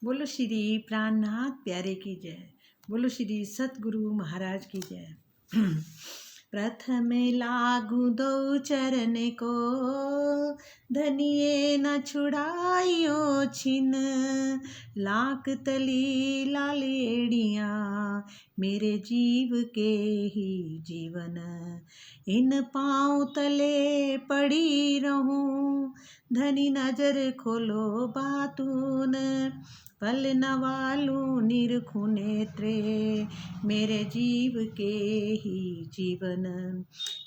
बोलो श्री प्राणनाथ प्यारे की जय। बोलो श्री सतगुरु महाराज की जय। प्रथम लागू दो चरण को, धनिये न छुड़ाइयो छिन। लाख तली लालेड़ियाँ, मेरे जीव के ही जीवन। इन पाँव तले पड़ी रहूं, धनी नजर खोलो बातून। पल नवालू निरखु नेत्रे, मेरे जीव के ही जीवन।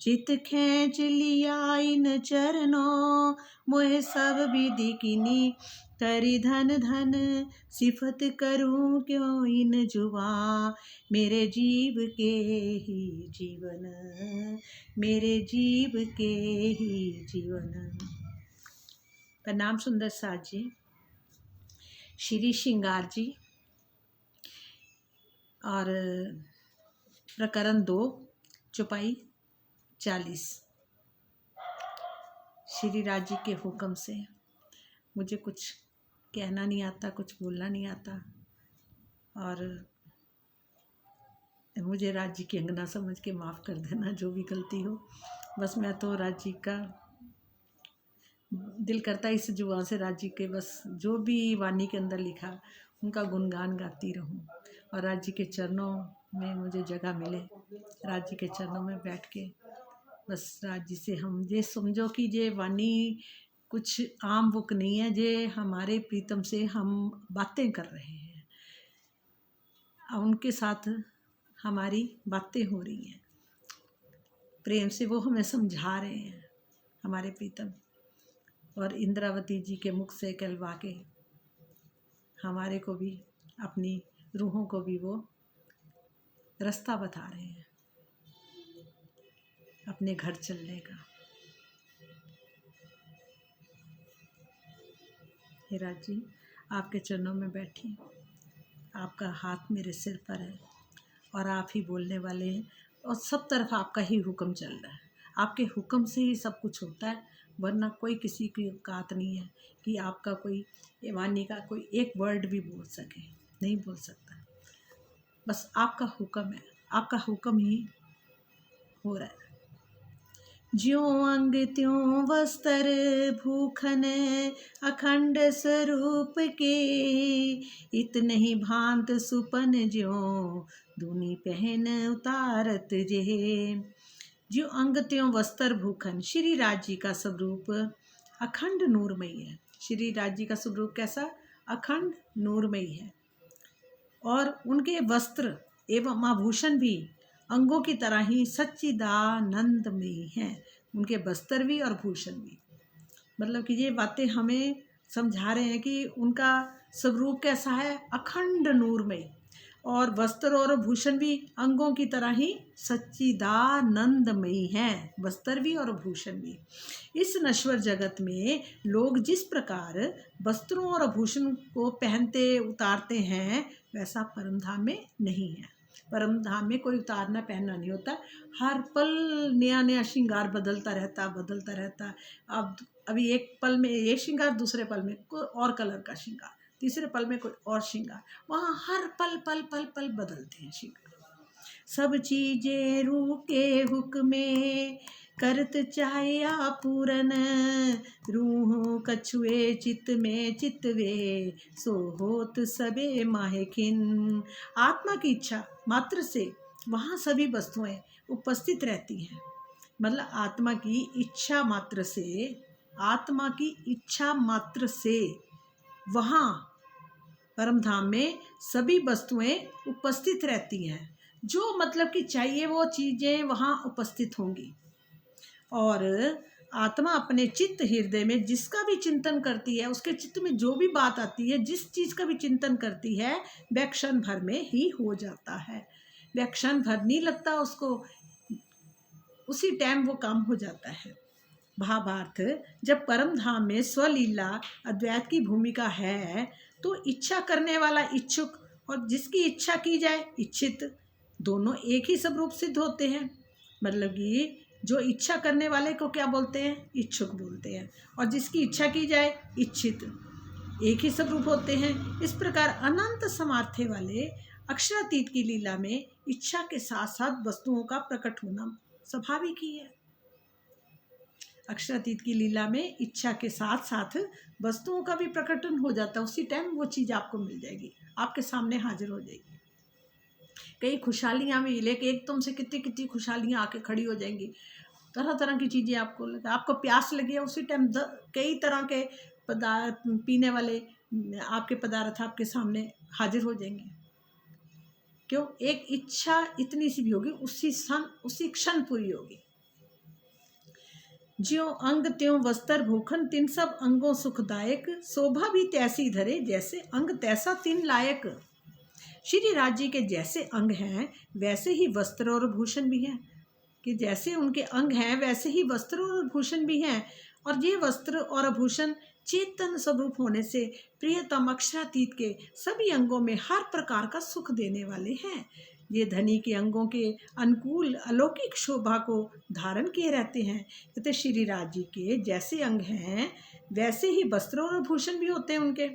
चित खींच लिया इन चरणों, मोह सब विधि किनी करी धन धन। सिफत करूं क्यों इन जुबा, मेरे जीव के ही जीवन। मेरे जीव के ही जीवन। प्रणाम सुंदर साथ जी, श्री श्रृंगार जी और प्रकरण 2 चौपाई 40। श्री राज जी के हुक्म से मुझे कुछ कहना नहीं आता, कुछ बोलना नहीं आता, और मुझे राज जी की अंगना समझ के माफ़ कर देना जो भी गलती हो। बस मैं तो राज जी का दिल करता है इस जुबान से राज जी के बस जो भी वाणी के अंदर लिखा उनका गुणगान गाती रहूं, और राज जी के चरणों में मुझे जगह मिले, राज जी के चरणों में बैठ के बस राज जी से हम ये समझो कि ये वाणी कुछ आम बुक नहीं है, जे हमारे प्रीतम से हम बातें कर रहे हैं, उनके साथ हमारी बातें हो रही हैं प्रेम से, वो हमें समझा रहे हैं हमारे प्रीतम, और इंद्रावती जी के मुख से कहलवा के हमारे को भी, अपनी रूहों को भी वो रास्ता बता रहे हैं अपने घर चलने का। हे राज जी, आपके चरणों में बैठी, आपका हाथ मेरे सिर पर है और आप ही बोलने वाले हैं, और सब तरफ आपका ही हुक्म चल रहा है। आपके हुक्म से ही सब कुछ होता है, वरना कोई किसी की औकात नहीं है कि आपका कोई वाणी का कोई एक वर्ड भी बोल सके, नहीं बोल सकता। बस आपका हुक्म है, आपका हुक्म ही हो रहा है। ज्यों अंग त्यों वस्त्र भूखन, अखंड स्वरूप के। इतने ही भांत सुपन ज्यों, दूनी पहन उतारत जे। ज्यों अंग त्यों वस्त्र भूखन, श्री राज जी का स्वरूप अखंड नूरमयी है। श्री राज जी का स्वरूप कैसा? अखंड नूरमयी है, और उनके वस्त्र एवं आभूषण भी अंगों की तरह ही सच्चिदानंदमयी हैं। उनके वस्त्र भी और भूषण भी, मतलब कि ये बातें हमें समझा रहे हैं कि उनका स्वरूप कैसा है, अखंड नूरमय, और वस्त्र और भूषण भी अंगों की तरह ही सच्चिदानंदमयी हैं, वस्त्र भी और भूषण भी। इस नश्वर जगत में लोग जिस प्रकार वस्त्रों और आभूषण को पहनते उतारते हैं, वैसा परम धाम में नहीं है। परम धाम में कोई उतारना पहनना नहीं होता, हर पल नया नया श्रृंगार बदलता रहता। अब अभी एक पल में ये श्रृंगार, दूसरे पल में कोई और कलर का श्रृंगार, तीसरे पल में कोई और श्रृंगार, वहाँ हर पल पल पल पल बदलते हैं श्रृंगार। सब चीजें रूह के हुक्मे, करत चाहया पूरन। रूह कछुए चित में चितवे, सो होत सबे माहेखिन। आत्मा की इच्छा मात्र से वहाँ सभी वस्तुएं उपस्थित रहती हैं, मतलब आत्मा की इच्छा मात्र से, आत्मा की इच्छा मात्र से वहाँ परम धाम में सभी वस्तुएं उपस्थित रहती हैं। जो मतलब कि चाहिए वो चीज़ें वहाँ उपस्थित होंगी, और आत्मा अपने चित्त हृदय में जिसका भी चिंतन करती है, उसके चित्त में जो भी बात आती है, जिस चीज़ का भी चिंतन करती है, वह क्षण भर में ही हो जाता है। वह क्षण भर नहीं लगता उसको, उसी टाइम वो काम हो जाता है। भावार्थ, जब परम धाम में स्वलीला अद्वैत की भूमिका है, तो इच्छा करने वाला इच्छुक और जिसकी इच्छा की जाए इच्छित, दोनों एक ही स्वरूप सिद्ध होते हैं। मतलब कि जो इच्छा करने वाले को क्या बोलते हैं? इच्छुक बोलते हैं, और जिसकी इच्छा की जाए इच्छित। एक ही स्वरूप होते हैं। इस प्रकार अनंत सामर्थ्य वाले अक्षरातीत की लीला में इच्छा के साथ साथ वस्तुओं का प्रकट होना स्वाभाविक ही है। अक्षरातीत की लीला में इच्छा के साथ साथ वस्तुओं का भी प्रकटन हो जाता है। उसी टाइम वो चीज़ आपको मिल जाएगी, आपके सामने हाजिर हो जाएगी। कई खुशहालियाँ भी लेके एक तुमसे कितनी कितनी खुशहालियाँ आके खड़ी हो जाएंगी। तरह तरह की चीज़ें आपको लगा, आपको प्यास लगी है, उसी टाइम कई तरह के पदार्थ, पीने वाले आपके पदार्थ आपके सामने हाजिर हो जाएंगे। क्यों? एक इच्छा इतनी सी भी होगी, उसी क्षण पूरी होगी। ज्यों अंग त्यों वस्त्र भूखन, तिन सब अंगों सुखदायक, शोभा भी तैसी धरे जैसे अंग तैसा तिन लायक। श्री राज जी के जैसे अंग हैं वैसे ही वस्त्र और भूषण भी हैं, कि जैसे उनके अंग हैं वैसे ही वस्त्र और भूषण भी हैं। और ये वस्त्र और आभूषण चेतन स्वरूप होने से प्रियतम अक्षरातीत के सभी अंगों में हर प्रकार का सुख देने वाले हैं। ये धनी के अंगों के अनुकूल अलौकिक शोभा को धारण किए रहते हैं। कहते श्री राज जी के जैसे अंग हैं वैसे ही वस्त्र और आभूषण भी होते हैं उनके।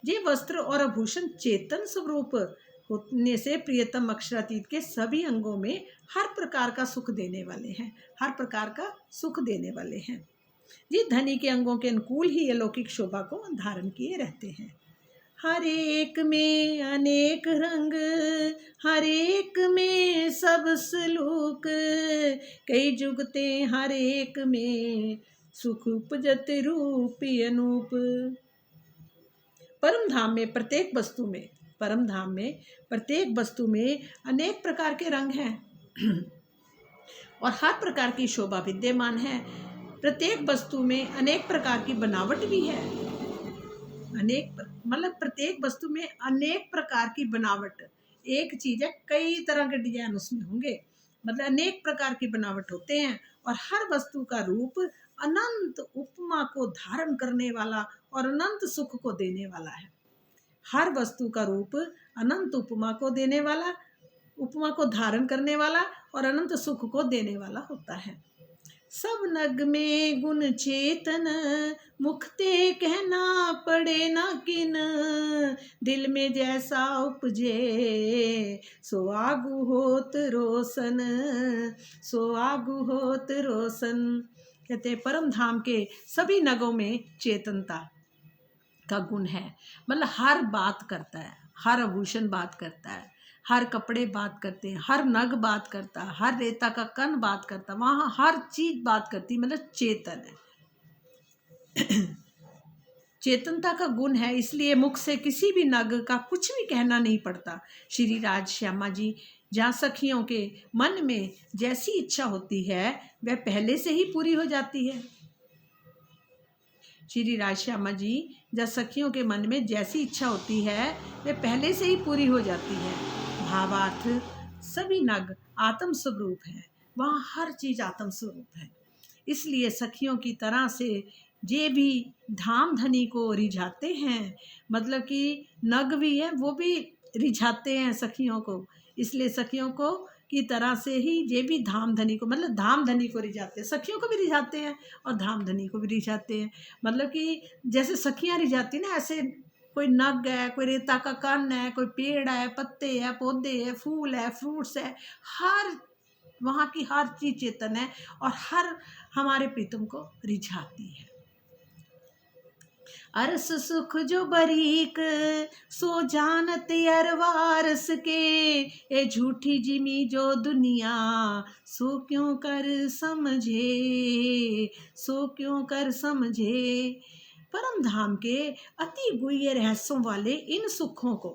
ये वस्त्र और आभूषण चेतन स्वरूप होने से प्रियतम अक्षरातीत के सभी अंगों में हर प्रकार का सुख देने वाले हैं, हर प्रकार का सुख देने वाले हैं। ये धनी के अंगों के अनुकूल ही अलौकिक शोभा को धारण किए रहते हैं। हर एक में अनेक रंग, हर एक में सब सलूक, कई जुगते हर एक में सुख उपजत रूप अनूप। परम धाम में प्रत्येक वस्तु में, परम धाम में प्रत्येक वस्तु में अनेक प्रकार के रंग हैं और हर प्रकार की शोभा विद्यमान है। प्रत्येक वस्तु में अनेक प्रकार की बनावट भी है। मतलब प्रत्येक वस्तु में अनेक प्रकार की बनावट, एक चीज़ है कई तरह के डिजाइन उसमें होंगे, मतलब अनेक प्रकार की बनावट होते हैं। और हर वस्तु का रूप अनंत उपमा को धारण करने वाला और अनंत सुख को देने वाला है। हर वस्तु का रूप अनंत उपमा को देने वाला, उपमा को धारण करने वाला और अनंत सुख को देने वाला होता है। सब नग में गुण चेतन, मुखते कहना पड़े ना किन, दिल में जैसा उपजे सो आगु होत रोशन, सो आगु होत रोशन। कहते परम धाम के सभी नगों में चेतनता का गुण है। मतलब हर बात करता है, हर आभूषण बात करता है, हर कपड़े बात करते हैं, हर नग बात करता है, हर रेता का कण बात करता है, वहाँ हर चीज बात करती, मतलब चेतन है। चेतनता का गुण है, इसलिए मुख से किसी भी नग का कुछ भी कहना नहीं पड़ता। श्री राज श्यामा जी जहाँ सखियों के मन में जैसी इच्छा होती है वह पहले से ही पूरी हो जाती है। श्री राज श्यामा जी जहाँ सखियों के मन में जैसी इच्छा होती है वह पहले से ही पूरी हो जाती है। भावार्थ सभी नग आत्म स्वरूप है, वहाँ हर चीज़ आत्म स्वरूप है। इसलिए सखियों की तरह से जे भी धाम धनी को रिझाते हैं, मतलब कि नग भी है वो भी रिझाते हैं सखियों को, इसलिए सखियों को की तरह से ही जे भी धाम धनी को, मतलब धाम धनी को रिझाते हैं, सखियों को भी रिझाते हैं और धाम धनी को भी रिझाते हैं। मतलब कि जैसे सखियाँ रिझाती ना, ऐसे कोई नग है, कोई रेता का कण है, कोई पेड़ है, पत्ते है, पौधे है, फूल है, फ्रूट्स है, हर वहाँ की हर चीज चेतन है और हर हमारे प्रीतम को रिझाती है। अरस सुख जो बरीक सो जानत अरवारस के, ए झूठी जिमी जो दुनिया सो क्यों कर समझे, सो क्यों कर समझे। परम धाम के अति गुह्य रहस्यों वाले इन सुखों को,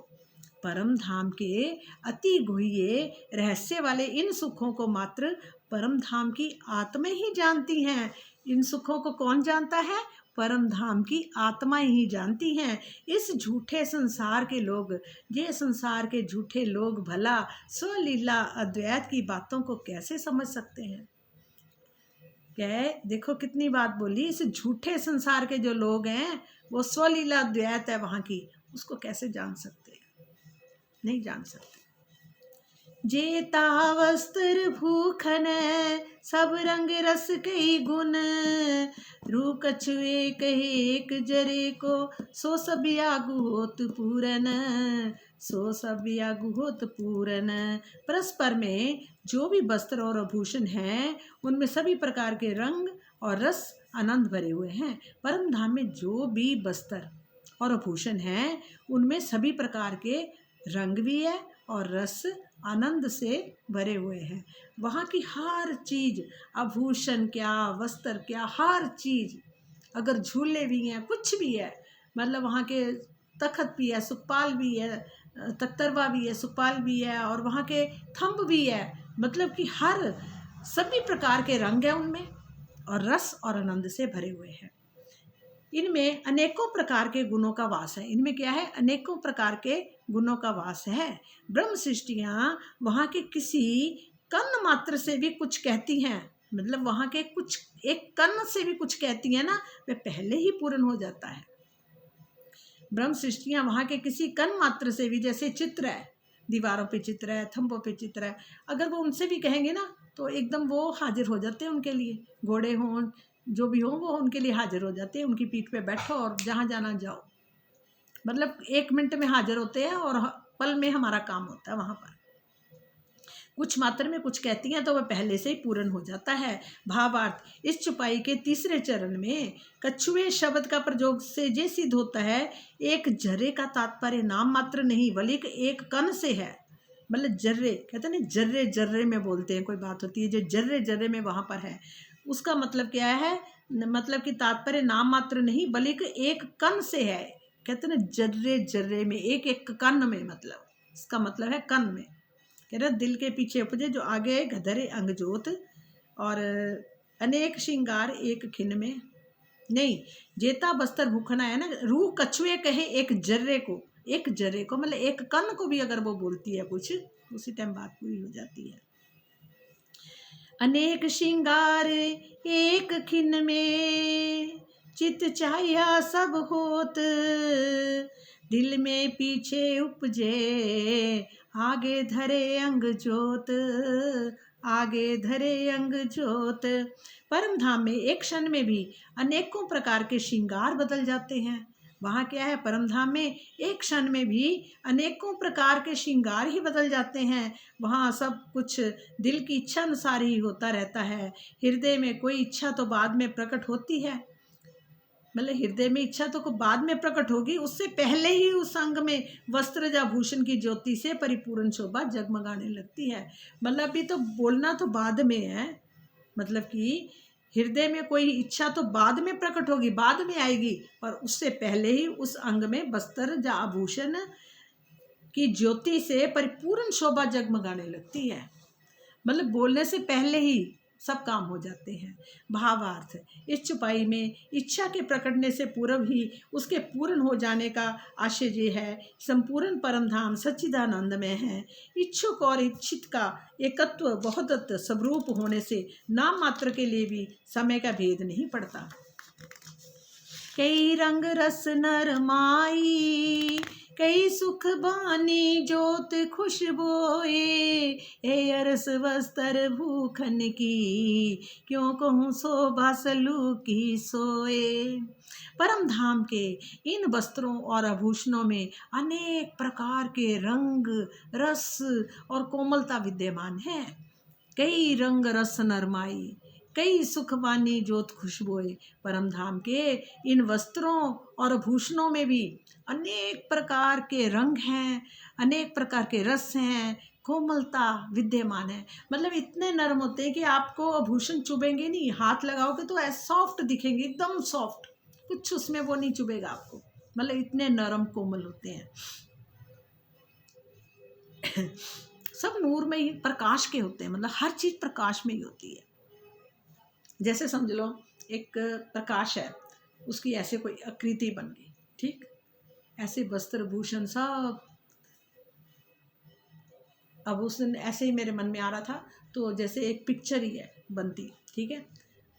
परम धाम के अति गुह्य रहस्य वाले इन सुखों को मात्र परम धाम की आत्मा ही जानती हैं। इन सुखों को कौन जानता है? परम धाम की आत्मा ही जानती हैं। इस झूठे संसार के लोग, ये संसार के झूठे लोग भला स्वलीला अद्वैत की बातों को कैसे समझ सकते हैं? क्या देखो कितनी बात बोली, इस झूठे संसार के जो लोग हैं वो स्वलीला अद्वैत है वहाँ की, उसको कैसे जान सकते हैं? नहीं जान सकते। जेता वस्त्र भूखन सब रंग रस कई गुण, रू कछुए कहे एक जरे को, सो सब यागु होत पूरन, सो सब यागु होत पूरन। परस्पर में जो भी वस्त्र और आभूषण हैं उनमें सभी प्रकार के रंग और रस आनंद भरे हुए हैं। परम धाम में जो भी वस्त्र और आभूषण हैं उनमें सभी प्रकार के रंग भी है और रस आनंद से भरे हुए हैं। वहाँ की हर चीज, आभूषण क्या, वस्त्र क्या, हर चीज, अगर झूले भी हैं, कुछ भी है, मतलब वहाँ के तखत भी है, सुखपाल भी है, तख्तरवा भी है, सुखपाल भी है, और वहाँ के थंब भी है, मतलब कि हर सभी प्रकार के रंग हैं उनमें और रस और आनंद से भरे हुए हैं। इनमें अनेकों प्रकार के गुणों का वास है। इनमें क्या है? अनेकों प्रकार के गुणों का वास है। ब्रह्म सृष्टियाँ वहाँ के किसी कण मात्र से भी कुछ कहती हैं, मतलब वहाँ के कुछ एक कण से भी कुछ कहती हैं ना, वह पहले ही पूर्ण हो जाता है। ब्रह्म सृष्टियाँ वहाँ के किसी कण मात्र से भी, जैसे चित्र है, दीवारों पे चित्र है, थंबों पे चित्र है, अगर वो उनसे भी कहेंगे ना तो एकदम वो हाजिर हो जाते हैं उनके लिए। घोड़े हों, जो भी हो, वो उनके लिए हाजिर हो जाते हैं। उनकी पीठ पे बैठो और जहाँ जाना जाओ, मतलब 1 मिनट में हाजिर होते हैं और पल में हमारा काम होता है वहाँ पर। कुछ मात्र में कुछ कहती हैं तो वह पहले से ही पूर्ण हो जाता है। भावार्थ, इस चुपाई के तीसरे चरण में कछुए शब्द का प्रयोग से ये सिद्ध होता है, एक जर्रे का तात्पर्य नाम मात्र नहीं बल्कि एक कण से है। मतलब जर्रे कहते हैं ना, जर्रे जर्रे में बोलते हैं, कोई बात होती है जो जर्रे जर्रे में वहाँ पर है, उसका मतलब क्या है? मतलब कि तात्पर्य नाम मात्र नहीं बल्कि एक कण से है। कहते हैं ना, जर्रे जर्रे में, एक एक कण में, मतलब इसका मतलब है कण में। कह रहे दिल के पीछे उपजे जो आगे गधरे अंग जोत, और अनेक श्रृंगार एक खिन में नहीं। जेता बस्तर भूखना है ना, रूह कछुए कहे एक जर्रे को, एक जर्रे को मतलब एक कण को भी अगर वो बोलती है कुछ, उसी टाइम बात पूरी हो जाती है। अनेक श्रृंगार एक खिन में, चित चाहिया सब होत, दिल में पीछे उपजे आगे धरे अंग जोत, आगे धरे अंग जोत। परम धाम में एक क्षण में भी अनेकों प्रकार के श्रृंगार बदल जाते हैं। वहाँ क्या है? परम धाम में एक क्षण में भी अनेकों प्रकार के श्रृंगार ही बदल जाते हैं। वहाँ सब कुछ दिल की इच्छा अनुसार ही होता रहता है। हृदय में कोई इच्छा तो बाद में प्रकट होती है, मतलब हृदय में इच्छा तो बाद में प्रकट होगी, उससे पहले ही उस अंग में वस्त्र या भूषण की ज्योति से परिपूर्ण शोभा जगमगाने लगती है। मतलब अभी तो बोलना तो बाद में है, मतलब कि हृदय में कोई इच्छा तो बाद में प्रकट होगी, बाद में आएगी, पर उससे पहले ही उस अंग में वस्त्र या आभूषण की ज्योति से परिपूर्ण शोभा जगमगाने लगती है। मतलब बोलने से पहले ही सब काम हो जाते हैं। भावार्थ, इस चुपाई में इच्छा के प्रकटने से पूर्व ही उसके पूर्ण हो जाने का आशय ये है, संपूर्ण परम धाम सच्चिदानंद में है। इच्छुक और इच्छित का एकत्व बहुतत्व स्वरूप होने से नाम मात्र के लिए भी समय का भेद नहीं पड़ता। कई रंग रस नर माई, कई सुख बानी जोत खुशबोए, ए अरस वस्त्र भूखन की, क्यों कहूँ शोभा सलू की सोए। परम धाम के इन वस्त्रों और आभूषणों में अनेक प्रकार के रंग, रस और कोमलता विद्यमान है। कई रंग रस नरमाई, कई सुखवानी ज्योत खुशबोए। परम धाम के इन वस्त्रों और आभूषणों में भी अनेक प्रकार के रंग हैं, अनेक प्रकार के रस हैं, कोमलता विद्यमान है। मतलब इतने नरम होते हैं कि आपको आभूषण चुभेंगे नहीं, हाथ लगाओगे तो ऐसे सॉफ्ट दिखेंगे, एकदम सॉफ्ट, कुछ उसमें वो नहीं चुभेगा आपको, मतलब इतने नरम कोमल होते हैं। सब नूर में ही, प्रकाश के होते हैं, मतलब हर चीज प्रकाश में ही होती है। जैसे समझ लो एक प्रकाश है, उसकी ऐसे कोई आकृति बन गई, ठीक, ऐसे वस्त्र भूषण सब। अब उस दिन ऐसे ही मेरे मन में आ रहा था, तो जैसे एक पिक्चर ही है बनती, ठीक है,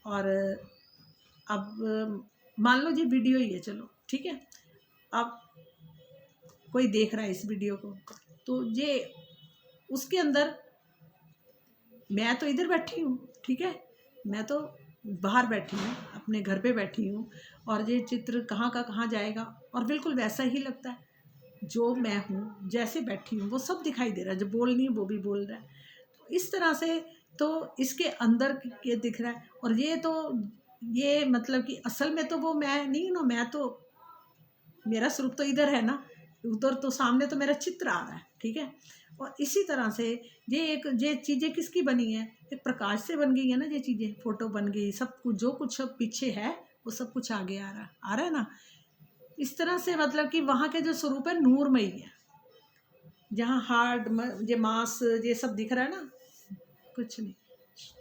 और अब मान लो जी वीडियो ही है, चलो ठीक है, अब कोई देख रहा है इस वीडियो को, तो ये उसके अंदर मैं तो इधर बैठी हूँ, ठीक है, मैं तो बाहर बैठी हूँ, अपने घर पे बैठी हूँ, और ये चित्र कहाँ का कहाँ जाएगा, और बिल्कुल वैसा ही लगता है। जो मैं हूँ, जैसे बैठी हूँ, वो सब दिखाई दे रहा है, जो बोल नहीं है वो भी बोल रहा है। तो इस तरह से तो इसके अंदर के दिख रहा है। और ये मतलब कि असल में तो वो मैं नहीं हूँ ना, मैं तो, मेरा स्वरूप तो इधर है ना, उधर तो सामने तो मेरा चित्र आ रहा है, ठीक है। और इसी तरह से ये चीज़ें किसकी बनी है, एक प्रकाश से बन गई है ना, ये चीज़ें फोटो बन गई, सब कुछ जो कुछ पीछे है वो सब कुछ आगे आ रहा है ना। इस तरह से मतलब कि वहाँ के जो स्वरूप है नूरमयी है, जहाँ हार्ड ये मांस ये सब दिख रहा है ना, कुछ नहीं,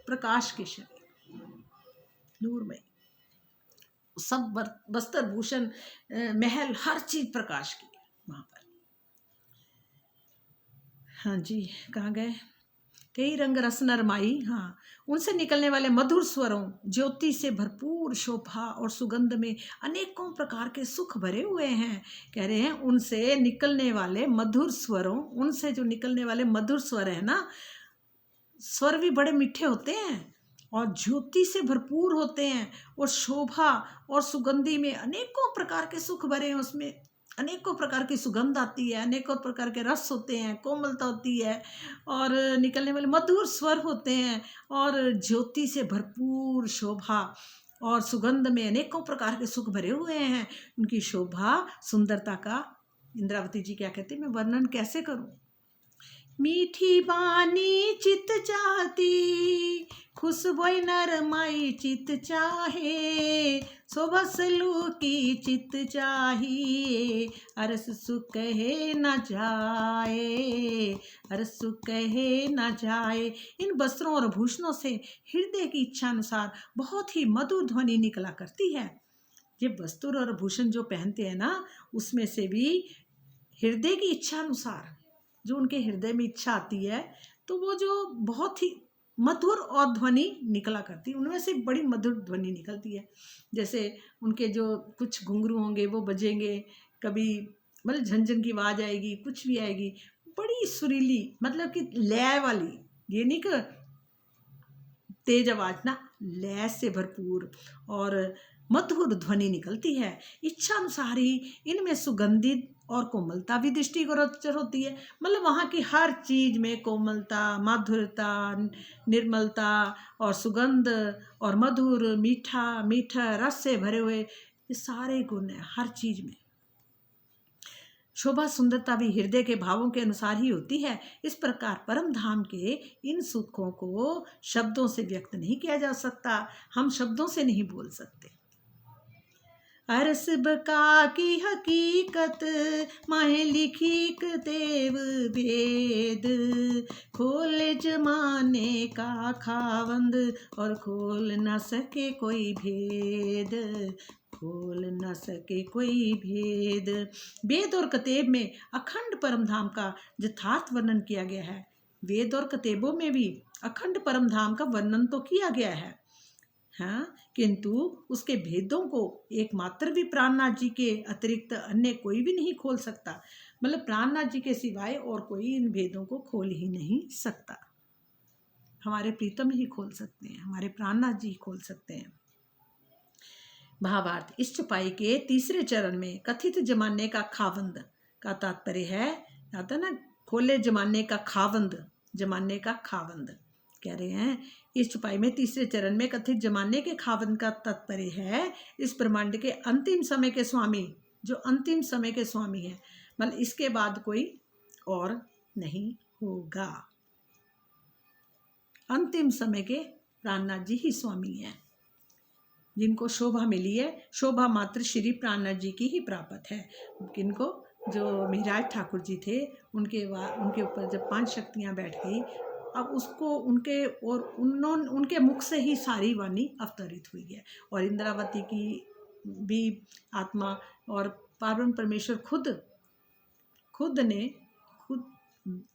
प्रकाश के शरीर, नूरमयी, सब वस्त्र भूषण महल हर चीज प्रकाश की है वहाँ पर। हाँ जी, कहाँ गए, कई रंग रस नरमाई, हाँ, उनसे निकलने वाले मधुर स्वरों, ज्योति से भरपूर शोभा और सुगंध में अनेकों प्रकार के सुख भरे हुए हैं। कह रहे हैं उनसे निकलने वाले मधुर स्वरों, उनसे जो निकलने वाले मधुर स्वर है ना, स्वर भी बड़े मीठे होते हैं और ज्योति से भरपूर होते हैं, और शोभा और सुगंधी में अनेकों प्रकार के सुख भरे हैं, उसमें अनेकों प्रकार की सुगंध आती है, अनेकों प्रकार के रस होते हैं, कोमलता होती है, और निकलने वाले मधुर स्वर होते हैं, और ज्योति से भरपूर शोभा और सुगंध में अनेकों प्रकार के सुख भरे हुए हैं। उनकी शोभा सुंदरता का इंद्रावती जी क्या कहते हैं, मैं वर्णन कैसे करूं। मीठी बानी चित चाहती, खुशबू नरमाई चित चाहे, शोभसलू की चित चाहिए, अरस सुख कहे न जाए, अरस सुख कहे न जाए। इन वस्त्रों और भूषणों से हृदय की इच्छा अनुसार बहुत ही मधुर ध्वनि निकला करती है। ये वस्त्र और भूषण जो पहनते हैं ना, उसमें से भी हृदय की इच्छा अनुसार जो उनके हृदय में इच्छा आती है, तो वो जो बहुत ही मधुर और ध्वनि निकला करती है, उनमें से बड़ी मधुर ध्वनि निकलती है। जैसे उनके जो कुछ घुंघरू होंगे वो बजेंगे, कभी मतलब झनझन की आवाज़ आएगी, कुछ भी आएगी, बड़ी सुरीली, मतलब कि लय वाली, ये नहीं कि तेज आवाज ना, लय से भरपूर और मधुर ध्वनि निकलती है। इच्छा अनुसार ही इनमें सुगंधित और कोमलता भी दृष्टिगोचर होती है। मतलब वहाँ की हर चीज में कोमलता, माधुरता, निर्मलता और सुगंध और मधुर मीठा मीठा रस से भरे हुए ये सारे गुण हैं हर चीज में। शोभा सुंदरता भी हृदय के भावों के अनुसार ही होती है। इस प्रकार परम धाम के इन सुखों को शब्दों से व्यक्त नहीं किया जा सकता, हम शब्दों से नहीं बोल सकते। अरस बका की हकीकत माहे लिखी देव वेद, खोल जमाने का खावंद और खोल न सके कोई भेद, खोल न सके कोई भेद। वेद और कतेब में अखंड परम धाम का यथार्थ वर्णन किया गया है। वेद और कतेबों में भी अखंड परम धाम का वर्णन तो किया गया है, हाँ, किंतु उसके भेदों को एकमात्र भी प्राणनाथ जी के अतिरिक्त अन्य कोई भी नहीं खोल सकता। मतलब प्राणनाथ जी के सिवाय और कोई इन भेदों को खोल ही नहीं सकता। हमारे प्रीतम ही खोल सकते हैं, हमारे प्राणनाथ जी खोल सकते हैं। भावार्थ, इस चौपाई के तीसरे चरण में कथित जमाने का खावंद का तात्पर्य है, आता ना खोले जमाने का खावंद, जमाने का खावंद कह रहे हैं। इस चौपाई में तीसरे चरण में कथित जमाने के खावंद का तात्पर्य है इस ब्रह्मांड के अंतिम समय के स्वामी, जो अंतिम समय के स्वामी है, मतलब इसके बाद कोई और नहीं होगा। अंतिम समय के प्राणनाथ जी ही स्वामी हैं, जिनको शोभा मिली है, शोभा मात्र श्री प्राणनाथ जी की ही प्राप्त है। किनको, जो मिहिराज ठाकुर जी थे, उनके ऊपर जब 5 शक्तियाँ बैठ गई, अब उसको उनके मुख से ही सारी वाणी अवतरित हुई है। और इंद्रावती की भी आत्मा और पार्वण परमेश्वर खुद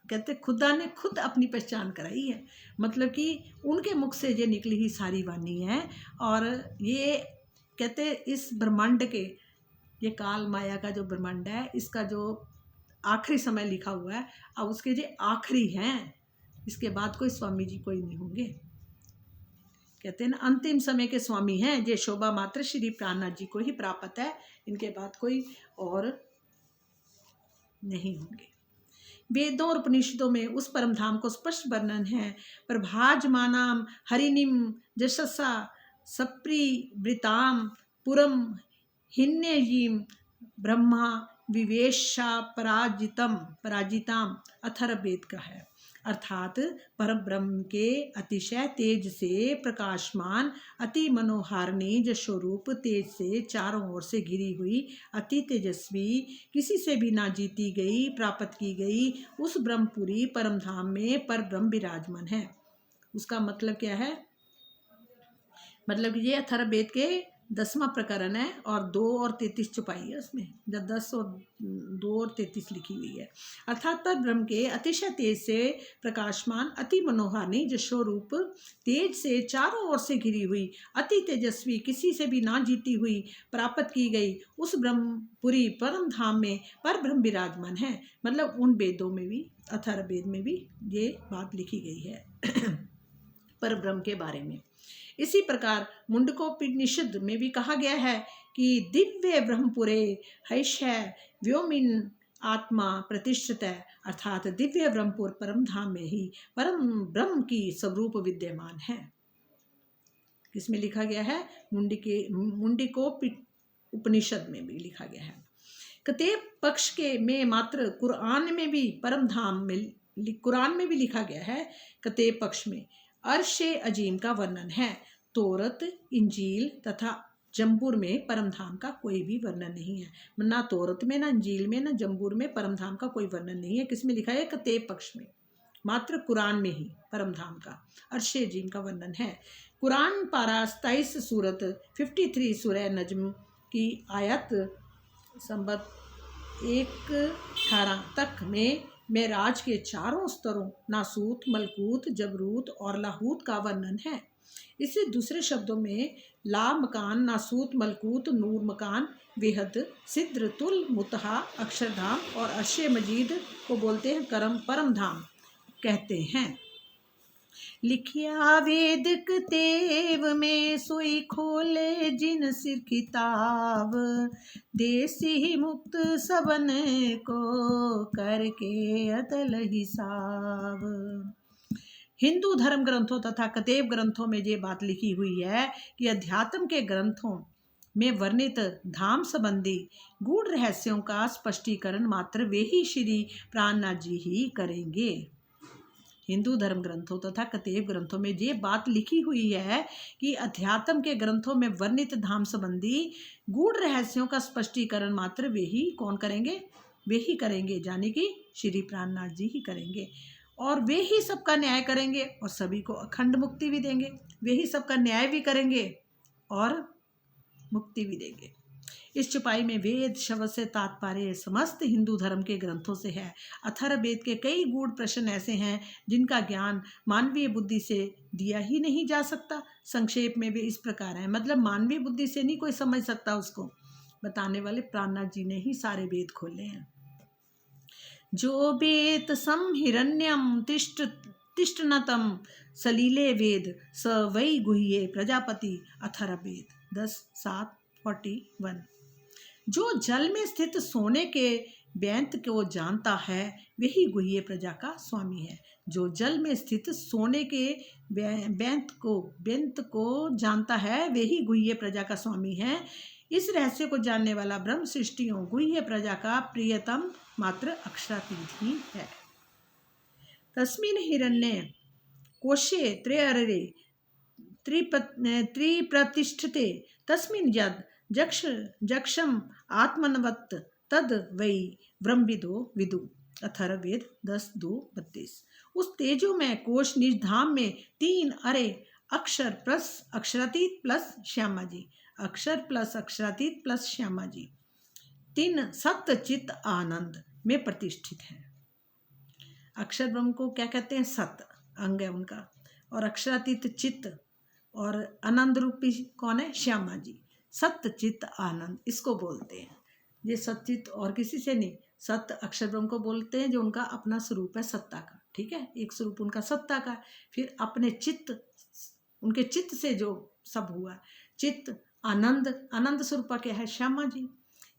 कहते खुदा ने खुद अपनी पहचान कराई है। मतलब कि उनके मुख से ये निकली ही सारी वाणी है। और ये कहते इस ब्रह्मांड के, ये काल माया का जो ब्रह्मांड है, इसका जो आखिरी समय लिखा हुआ है। अब उसके जो आखिरी हैं, इसके बाद कोई स्वामी जी कोई नहीं होंगे। कहते हैं ना, अंतिम समय के स्वामी हैं ये शोभा मात्र श्री प्राणनाथ जी को ही प्राप्त है, इनके बाद कोई और नहीं होंगे। वेदों और उपनिषदों में उस परम धाम को स्पष्ट वर्णन है। प्रभाजमानाम हरिनिम जशसा सप्रीवृताम पुरम हिन्ययीम ब्रह्मा विवेशा पराजिताम अथर्ववेद का है। अर्थात परब्रह्म के अतिशय तेज से प्रकाशमान अति मनोहारिणी जो स्वरूप तेज से चारों ओर से घिरी हुई अति तेजस्वी किसी से भी ना जीती गई प्राप्त की गई उस ब्रह्मपुरी परम धाम में पर ब्रह्म विराजमान है। उसका मतलब क्या है? मतलब ये अथर्ववेद के 10वां प्रकरण है और 2 और 33 छुपाई है उसमें, जब 10 और 2 और 33 लिखी हुई है। अर्थात पर ब्रह्म के अतिशय तेज से प्रकाशमान अति मनोहारिणी जो स्वरूप तेज से चारों ओर से घिरी हुई अति तेजस्वी किसी से भी ना जीती हुई प्राप्त की गई उस ब्रह्मपुरी परम धाम में पर ब्रह्म विराजमान है। मतलब उन वेदों में भी, अथर्ववेद में भी ये बात लिखी गई है पर ब्रह्म के बारे में। इसी प्रकार मुंडकोपनिषद में भी कहा गया है कि दिव्य ब्रह्मपुरे हैष्य व्योमिन आत्मा प्रतिष्ठित है। अर्थात दिव्य ब्रह्मपुर परम धाम में ही परम ब्रह्म की स्वरूप विद्यमान है। किसमें लिखा गया है? मुंडकोपनिषद में भी लिखा गया है। कतेब पक्ष के में मात्र कुरान में भी परम धाम में, कुरान में भी लिखा गया है। कतेब पक्ष में अर्शे अजीम का वर्णन है। तोरत, इंजील तथा जम्बूर में परम धाम का कोई भी वर्णन नहीं है। ना तोरत में, ना इंजील में, ना जम्बूर में परम धाम का कोई वर्णन नहीं है। किसमें लिखा है? कतेब पक्ष में। मात्र कुरान में ही परम धाम का अर्शे अजीम का वर्णन है। कुरान पारा 27 सूरत 53 सूरह नज्म की आयत संबत 1:18 तक में मेराज के चारों स्तरों नासूत, मलकूत, जबरूत और लाहूत का वर्णन है। इसे दूसरे शब्दों में ला मकान, नासूत, मलकूत, नूर मकान, बेहद, सिद्र, तुल, मुतहा, अक्षरधाम और अर्शे मजीद को बोलते हैं परम धाम कहते हैं। लिखिया वेद कतेव में सोई खोले जिन सिर किताब देसी मुक्त सबन को करके अदल हिसाब। हिंदू धर्म ग्रंथों तथा कतेब ग्रंथों में ये बात लिखी हुई है कि अध्यात्म के ग्रंथों में वर्णित धाम संबंधी गूढ़ रहस्यों का स्पष्टीकरण मात्र वे ही श्री प्राणनाथ जी ही करेंगे। हिंदू धर्म ग्रंथों तथा कतेब ग्रंथों में ये बात लिखी हुई है कि अध्यात्म के ग्रंथों में वर्णित धाम संबंधी गूढ़ रहस्यों का स्पष्टीकरण मात्र वे ही कौन करेंगे? वे ही करेंगे, यानी कि श्री प्राणनाथ जी ही करेंगे। और वे ही सबका न्याय करेंगे और सभी को अखंड मुक्ति भी देंगे। वे ही सबका न्याय भी करेंगे और मुक्ति भी देंगे। इस छुपाई में वेद शब्द से तात्पर्य समस्त हिंदू धर्म के ग्रंथों से है। अथर्ववेद के कई गूढ़ प्रश्न ऐसे हैं जिनका ज्ञान मानवीय बुद्धि से दिया ही नहीं जा सकता। संक्षेप में वे इस प्रकार हैं, मतलब मानवीय बुद्धि से नहीं कोई समझ सकता, उसको बताने वाले प्राणनाथ जी ने ही सारे वेद खोले हैं। जो वेद सम हिरण्यम तिष्ठनतम सलीले वेद स वै गुह्ये प्रजापति अथर्ववेद 10:7-41। जो जल में स्थित सोने के बेंत को जानता है वही गुह्य प्रजा का स्वामी है। जो जल में स्थित सोने के बेंत को जानता है वही गुह्य प्रजा का स्वामी है। इस रहस्य को जानने वाला ब्रह्म सृष्टियों गुह्य प्रजा का प्रियतम मात्र अक्षरातीत ही है। तस्मिन् हिरण्ये कोशे त्रयरे त्रिप्रतिष्ठिते तस्मिन् यद जक्षम आत्मनवत् तद वै ब्रह्मविदो विदु। अथर्ववेद 10:2-32। उस तेजो में कोश निज धाम में 3 अरे अक्षर प्लस अक्षरातीत प्लस श्यामा जी, अक्षर प्लस अक्षरातीत प्लस श्यामा जी 3 सत्य चित्त आनंद में प्रतिष्ठित है। अक्षर ब्रह्म को क्या कहते हैं? सत अंग है उनका, और अक्षरातीत चित्त और आनंद रूपी कौन है? श्यामा जी। सत्य चित्त आनंद इसको बोलते हैं। ये सचित और किसी से नहीं, सत्य अक्षर ब्रह्म को बोलते हैं, जो उनका अपना स्वरूप है सत्ता का, ठीक है, एक स्वरूप उनका सत्ता का। फिर अपने चित्त, उनके चित्त से जो सब हुआ, चित्त आनंद, आनंद स्वरूप क्या है श्यामा जी।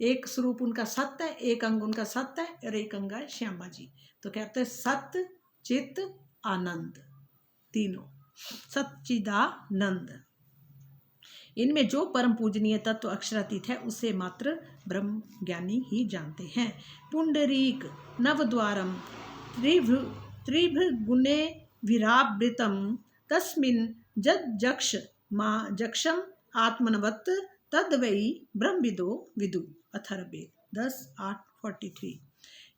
एक स्वरूप उनका सत्य है, एक अंग उनका सत्य है और एक अंग है श्यामा जी। तो कहते हैं सत्य चित्त आनंद, तीनों सच्चिदानंद। इनमें जो परम पूजनीय तत्व अक्षरातीत है उसे मात्र ब्रह्म ज्ञानी ही जानते हैं। पुंडरीक नवद्वारम त्रिभुगुणे विरावृतम तस्मिन् जक्षम आत्मनवत् तद्वै ब्रह्मविदो विदु। अथर्ववेद 10:8-43।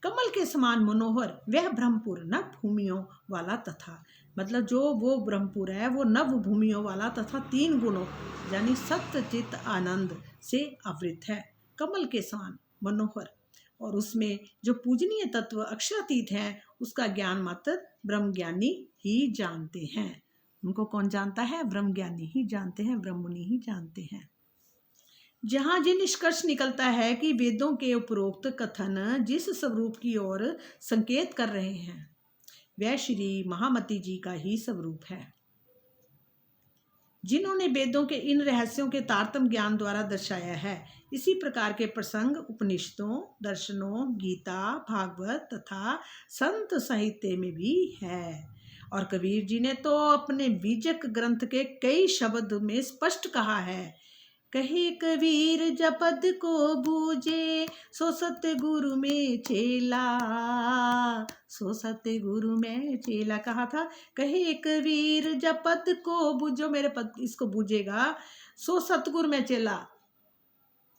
कमल के समान मनोहर वह ब्रह्मपुर नव भूमियों वाला तथा, मतलब जो वो ब्रह्मपुर है वो नव भूमियों वाला तथा 3 गुणों यानी सत्य चित्त आनंद से आवृत है। कमल के समान मनोहर, और उसमें जो पूजनीय तत्व अक्षरातीत है उसका ज्ञान मात्र ब्रह्मज्ञानी ही जानते हैं। उनको कौन जानता है? ब्रह्मज्ञानी ही जानते हैं, ब्रह्ममुनि ही जानते हैं। जहाँ ये निष्कर्ष निकलता है कि वेदों के उपरोक्त कथन जिस स्वरूप की ओर संकेत कर रहे हैं वह श्री महामती जी का ही स्वरूप है, जिन्होंने वेदों के इन रहस्यों के तारतम्य ज्ञान द्वारा दर्शाया है। इसी प्रकार के प्रसंग उपनिषदों, दर्शनों, गीता, भागवत तथा संत साहित्य में भी है। और कबीर जी ने तो अपने बीजक ग्रंथ के कई शब्द में स्पष्ट कहा है, कहे कबीर जपद को बूझे सो सतगुरु में चेला, सो सतगुरु में चेला कहा था। कहे कबीर जपद को बूझो, मेरे पद इसको बूझेगा, सो सतगुरु में चेला,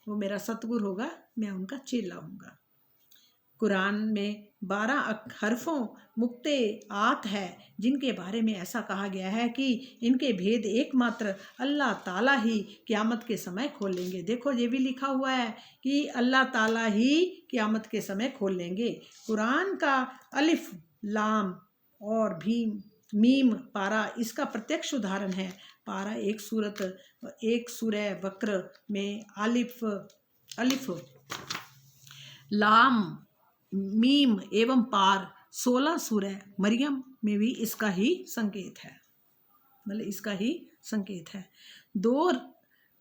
वो मेरा सतगुरु होगा, मैं उनका चेला हूँगा। कुरान में 12 हरफों मुक्ते आत है, जिनके बारे में ऐसा कहा गया है कि इनके भेद एकमात्र अल्लाह ताला ही क़यामत के समय खोल लेंगे। देखो ये भी लिखा हुआ है कि अल्लाह ताला ही क़यामत के समय खोल लेंगे। कुरान का अलिफ लाम और भीम मीम पारा इसका प्रत्यक्ष उदाहरण है। पारा एक सूरह बकरा में अलिफ लाम मीम एवं पार 16 सूरह मरियम में भी इसका ही संकेत है, मतलब इसका ही संकेत है। दो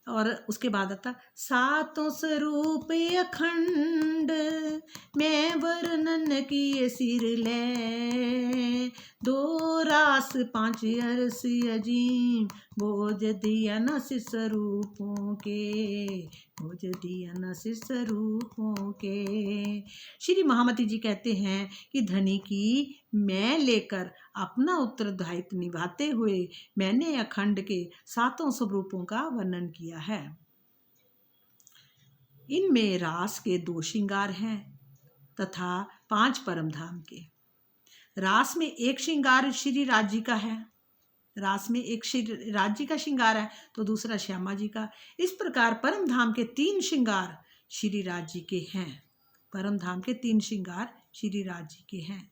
और उसके बाद आता सातों स्वरूप अखंड मैं वर्णन किए सिर ले, 2 रास 5 अरस अजीम बोझ दिया न स्वरूपों के, बोझ दिया न स्वरूपों के। श्री महामती जी कहते हैं कि धनी की मैं लेकर अपना उत्तरदायित्व निभाते हुए मैंने अखंड के 7 स्वरूपों का वर्णन किया है। इनमें रास के 2 श्रृंगार हैं तथा 5 परमधाम के। रास में एक श्रृंगार श्री राज्य का है, रास में एक श्री राज्य का श्रृंगार है तो दूसरा श्यामा जी का। इस प्रकार परम धाम के 3 श्रृंगार श्री राज्य के हैं, परम धाम के 3 श्रृंगार श्री राज्य के हैं।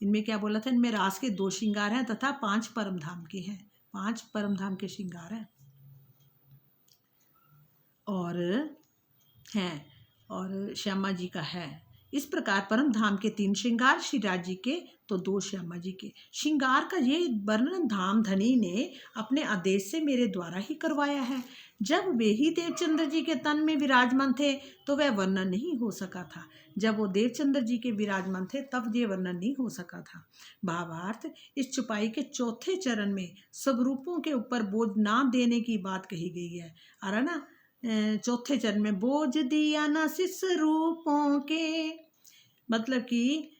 इनमें क्या बोला था? इनमें रास के 2 श्रृंगार हैं तथा 5 परम धाम के हैं, 5 परम धाम के श्रृंगार हैं और श्यामा जी का है। इस प्रकार परम धाम के 3 श्रृंगार श्री राज्य के तो 2 श्यामा जी के। श्रृंगार का ये वर्णन धाम धनी ने अपने आदेश से मेरे द्वारा ही करवाया है। जब वे ही देवचंद्र जी के तन में विराजमान थे तो वह वर्णन नहीं हो सका था, जब वो देवचंद्र जी के विराजमान थे तब ये वर्णन नहीं हो सका था। भावार्थ, इस चुपाई के 4थे चरण में स्वरूपों के ऊपर बोझ ना देने की बात कही गई है। अरे ना 4थे चरण में बोझ दिया ना स्वरूपों के, मतलब कि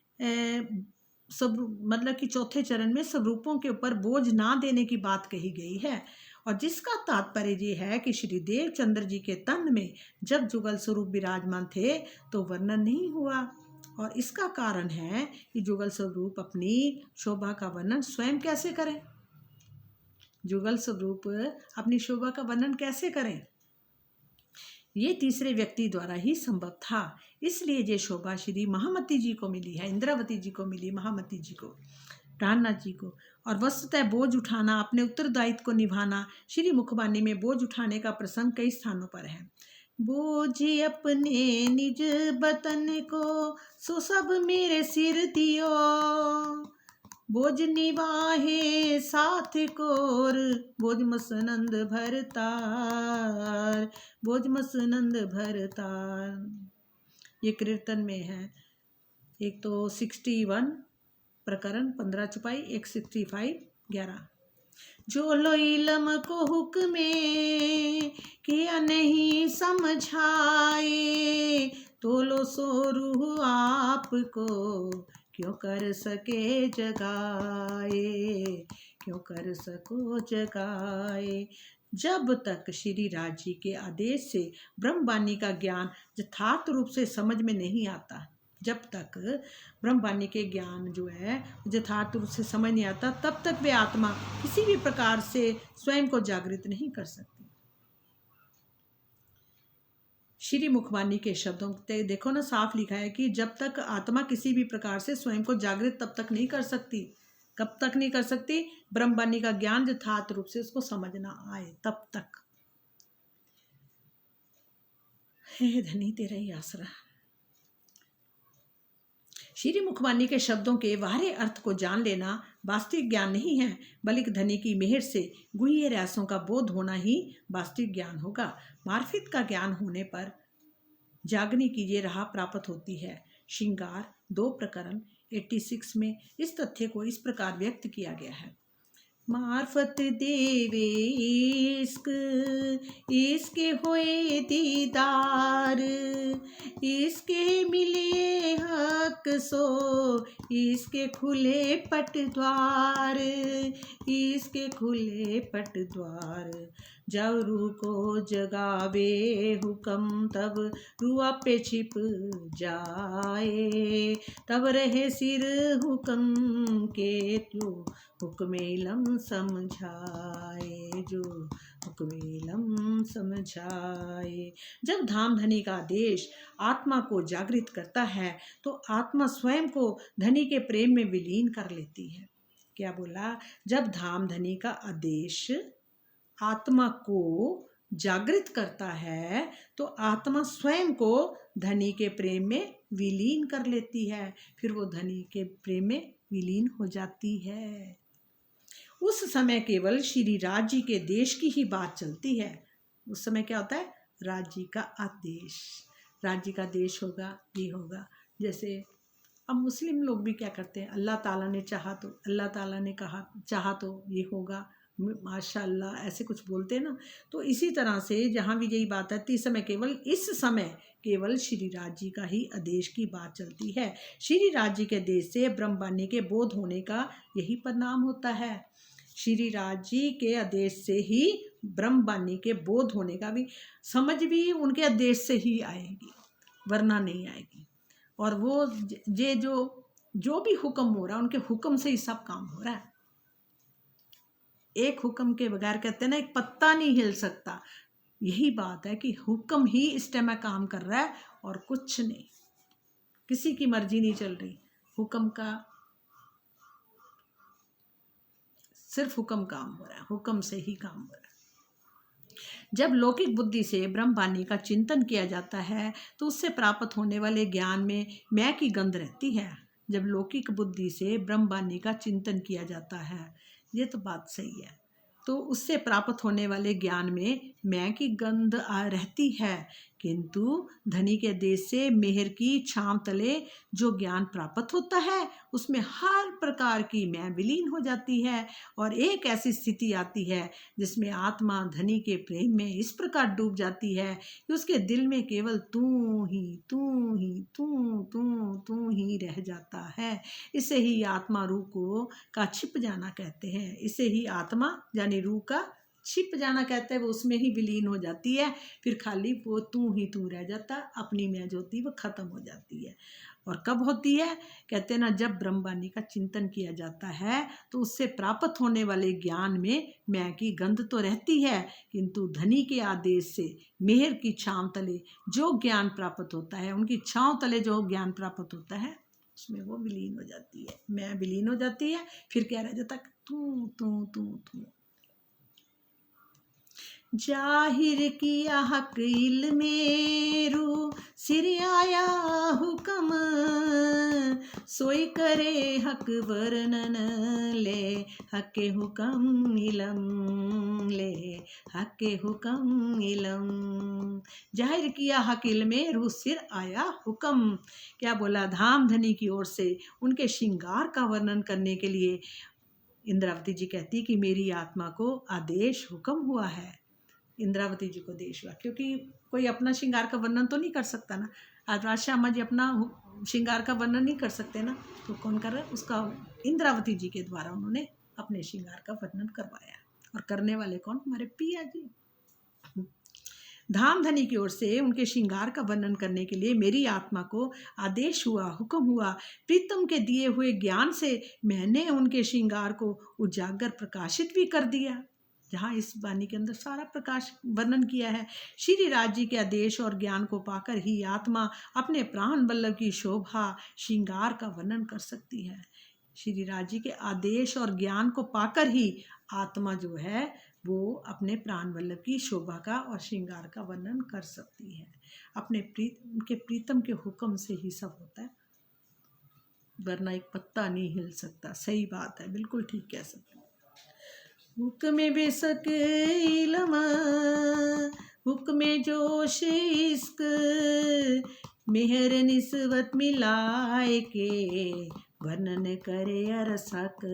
4थे चरण में स्वरूपों के ऊपर बोझ ना देने की बात कही गई है। और जिसका तात्पर्य ये है कि श्री देवचंद्र जी के तन में जब जुगल स्वरूप विराजमान थे तो वर्णन नहीं हुआ। और इसका कारण है कि जुगल स्वरूप अपनी शोभा का वर्णन स्वयं कैसे करें, जुगल स्वरूप अपनी शोभा का वर्णन कैसे करें, ये तीसरे व्यक्ति द्वारा ही संभव था। इसलिए ये शोभा श्री महामती जी को मिली है, इंद्रावती जी को मिली, महामती जी को, प्राणनाथ जी को। और वस्तुतः बोझ उठाना, अपने उत्तरदायित्व को निभाना, श्री मुखबानी में बोझ उठाने का प्रसंग कई स्थानों पर है। बोझ अपने निज बतन को सो सब मेरे सिर दियो। बोझ निवाहे साथ कोर बोझ मसनंद भरतार, बोझ मसनंद भरतार। ये कीर्तन में है। एक तो 61 प्रकरण 15 चुपाई, एक 65 11। जो लोइलम को हुक्मे किया नहीं समझाए, तो लो सो रूह आपको क्यों कर सके जगाए, क्यों कर सको जगाए। जब तक श्री राज जी के आदेश से ब्रह्मवाणी का ज्ञान यथार्थ रूप से समझ में नहीं आता, जब तक ब्रह्मवाणी के ज्ञान जो है यथार्थ रूप से समझ नहीं आता, तब तक वे आत्मा किसी भी प्रकार से स्वयं को जागृत नहीं कर सकती। श्री मुखवाणी के शब्दों से देखो ना, साफ लिखा है कि जब तक आत्मा किसी भी प्रकार से स्वयं को जागृत तब तक नहीं कर सकती। कब तक नहीं कर सकती? ब्रह्मवाणी का ज्ञान यथार्थ रूप से उसको समझना आए तब तक। हे धनी तेरा ही आसरा। श्री मुखवाणी के शब्दों के बाहरी अर्थ को जान लेना वास्तविक ज्ञान नहीं है, बल्कि धनी की मेहर से गुह्य रहस्यों का बोध होना ही वास्तविक ज्ञान होगा। मार्फित का ज्ञान होने पर जागने की ये राह प्राप्त होती है। श्रृंगार 2 प्रकरण 86 में इस तथ्य को इस प्रकार व्यक्त किया गया है। मार्फत देवे इश्क, इसके होए दीदार, इसके मिले हक सो इसके खुले पट द्वार, इसके खुले पट द्वार। जब रूह को जगावे हुक्म तब रूह पे छिप जाए, तब रहे सिर हुक्म के जो हुक्मेलम समझाए, जो हुक्मेलम समझाए। जब धाम धनी का आदेश आत्मा को जागृत करता है तो आत्मा स्वयं को धनी के प्रेम में विलीन कर लेती है। क्या बोला? जब धाम धनी का आदेश आत्मा को जागृत करता है तो आत्मा स्वयं को धनी के प्रेम में विलीन कर लेती है, फिर वो धनी के प्रेम में विलीन हो जाती है। उस समय केवल श्री राज जी के देश की ही बात चलती है। उस समय क्या होता है? राज जी का आदेश, राज जी का देश होगा, ये होगा। जैसे अब मुस्लिम लोग भी क्या करते हैं, अल्लाह ताला ने चाहा तो, अल्लाह ताला ने कहा चाहा तो ये होगा, माशाअल्लाह ऐसे कुछ बोलते हैं ना। तो इसी तरह से जहाँ भी यही बात है, इस समय केवल श्री राज जी का ही आदेश की बात चलती है। श्री राज जी के देश से ब्रह्मवाणी के बोध होने का यही परिणाम होता है। श्री राज जी के आदेश से ही ब्रह्मवाणी के बोध होने का भी समझ भी उनके आदेश से ही आएगी, वरना नहीं आएगी। और वो ये जो भी हुक्म हो रहा है, उनके हुक्म से ही सब काम हो रहा है। एक हुक्म के बगैर कहते हैं ना, एक पत्ता नहीं हिल सकता। यही बात है कि हुक्म ही इस टाइम में काम कर रहा है और कुछ नहीं, किसी की मर्जी नहीं चल रही। हुक्म का सिर्फ हुक्म काम हो रहा है, हुक्म से ही काम हो रहा है। जब लौकिक बुद्धि से ब्रह्मवाणी का चिंतन किया जाता है तो उससे प्राप्त होने वाले ज्ञान में मैं की गंध रहती है। जब लौकिक बुद्धि से ब्रह्मवाणी का चिंतन किया जाता है, ये तो बात सही है, तो उससे प्राप्त होने वाले ज्ञान में मैं की गंध रहती है। किंतु धनी के देश से मेहर की छांव तले जो ज्ञान प्राप्त होता है उसमें हर प्रकार की मैं विलीन हो जाती है और एक ऐसी स्थिति आती है जिसमें आत्मा धनी के प्रेम में इस प्रकार डूब जाती है कि उसके दिल में केवल तू ही तू ही तू तू तू ही रह जाता है। इसे ही आत्मा रूह को का छिप जाना कहते हैं। इसे ही आत्मा यानी रूह का छिप जाना कहते हैं। वो उसमें ही विलीन हो जाती है, फिर खाली वो तू ही तू रह जाता, अपनी मैं जो होती वो खत्म हो जाती है। और कब होती है? कहते हैं ना, जब ब्रह्मवाणी का चिंतन किया जाता है तो उससे प्राप्त होने वाले ज्ञान में मैं की गंध तो रहती है, किंतु धनी के आदेश से मेहर की छांव तले जो ज्ञान प्राप्त होता है, उनकी छांव तले जो ज्ञान प्राप्त होता है उसमें वो विलीन हो जाती है, मैं विलीन हो जाती है। फिर क्या रह जाता? तू तू तू तू। जाहिर किया हक इल्मेरु सिर आया हुक्म, सोई करे हक वर्णन ले हके हुक्म इलम, ले हके हुक्म इलम। जाहिर किया हक इल्मेरु सिर आया हुक्म, क्या बोला, धाम धनी की ओर से उनके श्रृंगार का वर्णन करने के लिए इंद्रावती जी कहती कि मेरी आत्मा को आदेश हुक्म हुआ है। इंद्रावती जी को देश हुआ, क्योंकि कोई अपना श्रृंगार का वर्णन तो नहीं कर सकता ना। आज राजश्यामा जी अपना श्रृंगार का वर्णन नहीं कर सकते ना, तो कौन कर रहा है उसका? इंद्रावती जी के द्वारा उन्होंने अपने श्रृंगार का वर्णन करवाया। और करने वाले कौन? हमारे पिया जी। धामधनी की ओर से उनके श्रृंगार का वर्णन करने के लिए मेरी आत्मा को आदेश हुआ, हुक्म हुआ। प्रीतम के दिए हुए ज्ञान से मैंने उनके श्रृंगार को उजागर प्रकाशित भी कर दिया। जहाँ इस वाणी के अंदर सारा प्रकाश वर्णन किया है। श्री राज जी के आदेश और ज्ञान को पाकर ही आत्मा अपने प्राण वल्लभ की शोभा श्रृंगार का वर्णन कर सकती है। श्री राज जी के आदेश और ज्ञान को पाकर ही आत्मा जो है वो अपने प्राण वल्लभ की शोभा का और श्रृंगार का वर्णन कर सकती है। अपने उनके प्रीतम के हुक्म से ही सब होता है, वरना एक पत्ता नहीं हिल सकता। सही बात है, बिल्कुल ठीक कह सकते। हुक्म बेसक इलम, हुक्म जोश इश्क, मेहर निस्बत मिलाए के वर्णन करे अरसक,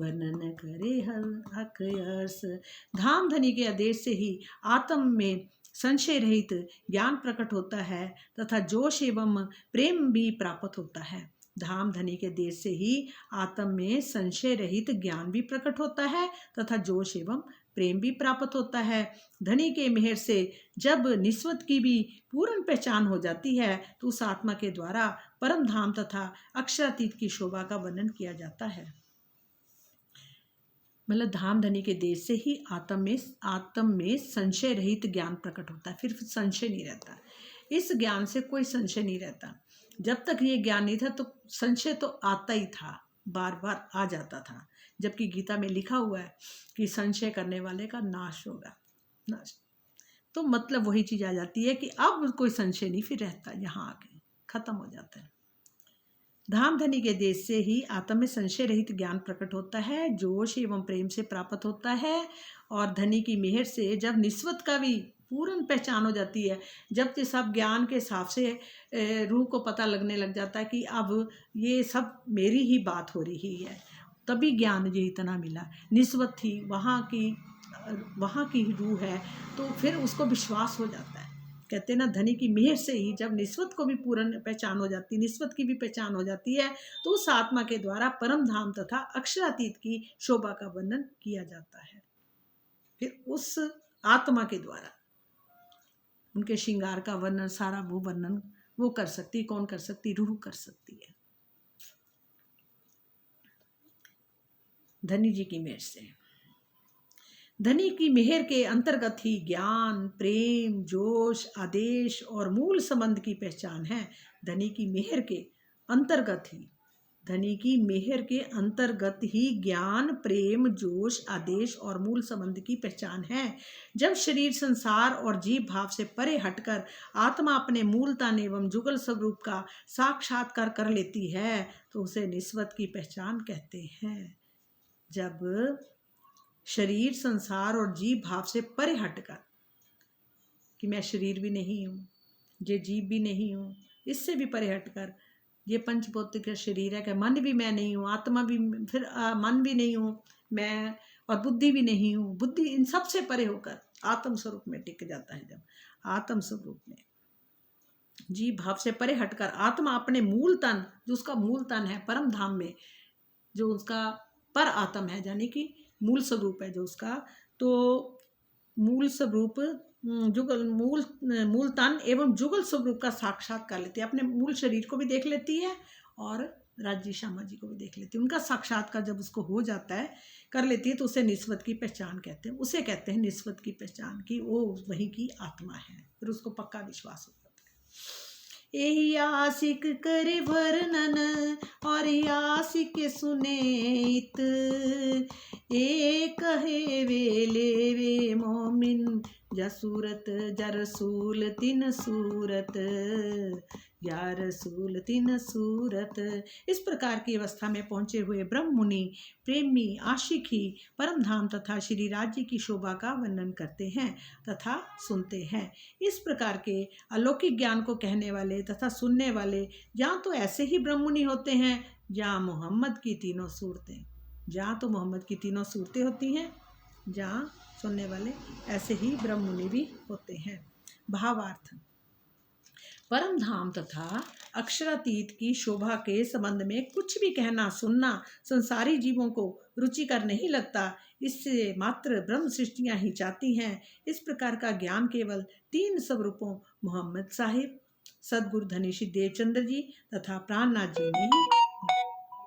वर्णन करे हक यर्स। धामधनी के आदेश से ही आत्म में संशय रहित ज्ञान प्रकट होता है तथा जोश एवं प्रेम भी प्राप्त होता है। धामधनी के देश से ही आत्म में संशय रहित ज्ञान भी प्रकट होता है तथा जोश एवं प्रेम भी प्राप्त होता है। धनी के मेहर से जब निस्वत की भी पूर्ण पहचान हो जाती है तो उस आत्मा के द्वारा परम धाम तथा अक्षरातीत की शोभा का वर्णन किया जाता है। मतलब धामधनी के देश से ही आत्म में संशय रहित ज्ञान प्रकट होता है, फिर संशय नहीं रहता। इस ज्ञान से कोई संशय नहीं रहता। जब तक ये ज्ञान नहीं था तो संशय तो आता ही था, बार बार आ जाता था। जबकि गीता में लिखा हुआ है कि संशय करने वाले का नाश होगा, नाश। तो मतलब वही चीज़ आ जाती है कि अब कोई संशय नहीं फिर रहता, यहाँ आके खत्म हो जाता है। धामधनी के देश से ही आत्म में संशय रहित ज्ञान प्रकट होता है, जोश एवं प्रेम से प्राप्त होता है। और धनी की मेहर से जब निस्वत का भी पूर्ण पहचान हो जाती है, जब ये सब ज्ञान के हिसाब से रूह को पता लगने लग जाता है कि अब ये सब मेरी ही बात हो रही है, तभी ज्ञान ये इतना मिला। निस्वत थी, वहाँ की रूह है, तो फिर उसको विश्वास हो जाता है। कहते हैं ना, धनी की मेहर से ही जब निस्वत को भी पूर्ण पहचान हो जाती है, निस्वत की भी पहचान हो जाती है, तो उस आत्मा के द्वारा परम धाम तथा अक्षरातीत की शोभा का वर्णन किया जाता है। फिर उस आत्मा के द्वारा उनके श्रृंगार का वर्णन, सारा वो वर्णन वो कर सकती। कौन कर सकती? रूह कर सकती है, धनी जी की मेहर से। धनी की मेहर के अंतर्गत ही ज्ञान, प्रेम, जोश, आदेश और मूल संबंध की पहचान है। धनी की मेहर के अंतर्गत ही, धनी की मेहर के अंतर्गत ही ज्ञान, प्रेम, जोश, आदेश और मूल संबंध की पहचान है। जब शरीर, संसार और जीव भाव से परे हटकर आत्मा अपने मूल तन एवं जुगल स्वरूप का साक्षात्कार कर लेती है तो उसे निस्वत की पहचान कहते हैं। जब शरीर, संसार और जीव भाव से परे हटकर, कि मैं शरीर भी नहीं हूँ, ये जीव भी नहीं हूँ, इससे भी परे हटकर, ये पंचभौतिक शरीर है, कि मन भी मैं नहीं हूँ, आत्मा भी, फिर मन भी नहीं हूँ मैं, और बुद्धि भी नहीं हूँ, बुद्धि, इन सब से परे होकर आत्म स्वरूप में टिक जाता है। जब आत्म स्वरूप में, जीव भाव से परे हटकर आत्मा अपने मूल तन, जो उसका मूल तन है परम धाम में, जो उसका पर आत्म है, यानी कि मूल स्वरूप है जो उसका, तो मूल स्वरूप जुगल, मूल तन एवं जुगल स्वरूप का साक्षात कर लेती है। अपने मूल शरीर को भी देख लेती है और राज्य श्यामा जी को भी देख लेती है। उनका साक्षात्कार जब उसको हो जाता है, कर लेती है, तो उसे निस्वत की पहचान कहते हैं। उसे कहते हैं निस्वत की पहचान, कि वो वही की आत्मा है। फिर उसको पक्का विश्वास हो जाता है। यही आशिक करे वर्णन और आशिक सुने इत। ए कहे वे ले वे मोमिन जा सूरत जा रसूल तीन सूरत, या रसूल तीन सूरत। इस प्रकार की अवस्था में पहुँचे हुए ब्रह्म मुनि प्रेमी आशिक ही परम धाम तथा श्री राज्य की शोभा का वर्णन करते हैं तथा सुनते हैं। इस प्रकार के अलौकिक ज्ञान को कहने वाले तथा सुनने वाले जहाँ तो ऐसे ही ब्रह्म मुनि होते हैं जहाँ मोहम्मद की तीनों सूरतें, जहाँ तो मोहम्मद की तीनों सूरतें होती हैं, जहाँ सुनने वाले ऐसे ही ब्रह्म मुनि भी होते हैं। भावार्थ, परम धाम तथा अक्षरातीत की शोभा के संबंध में कुछ भी कहना सुनना संसारी जीवों को रुचिकर नहीं लगता। इससे मात्र ब्रह्म सृष्टियाँ ही चाहती हैं। इस प्रकार का ज्ञान केवल तीन स्वरूपों मोहम्मद साहिब, सदगुरु धनीश्री देवचंद्र जी तथा प्राणनाथ जी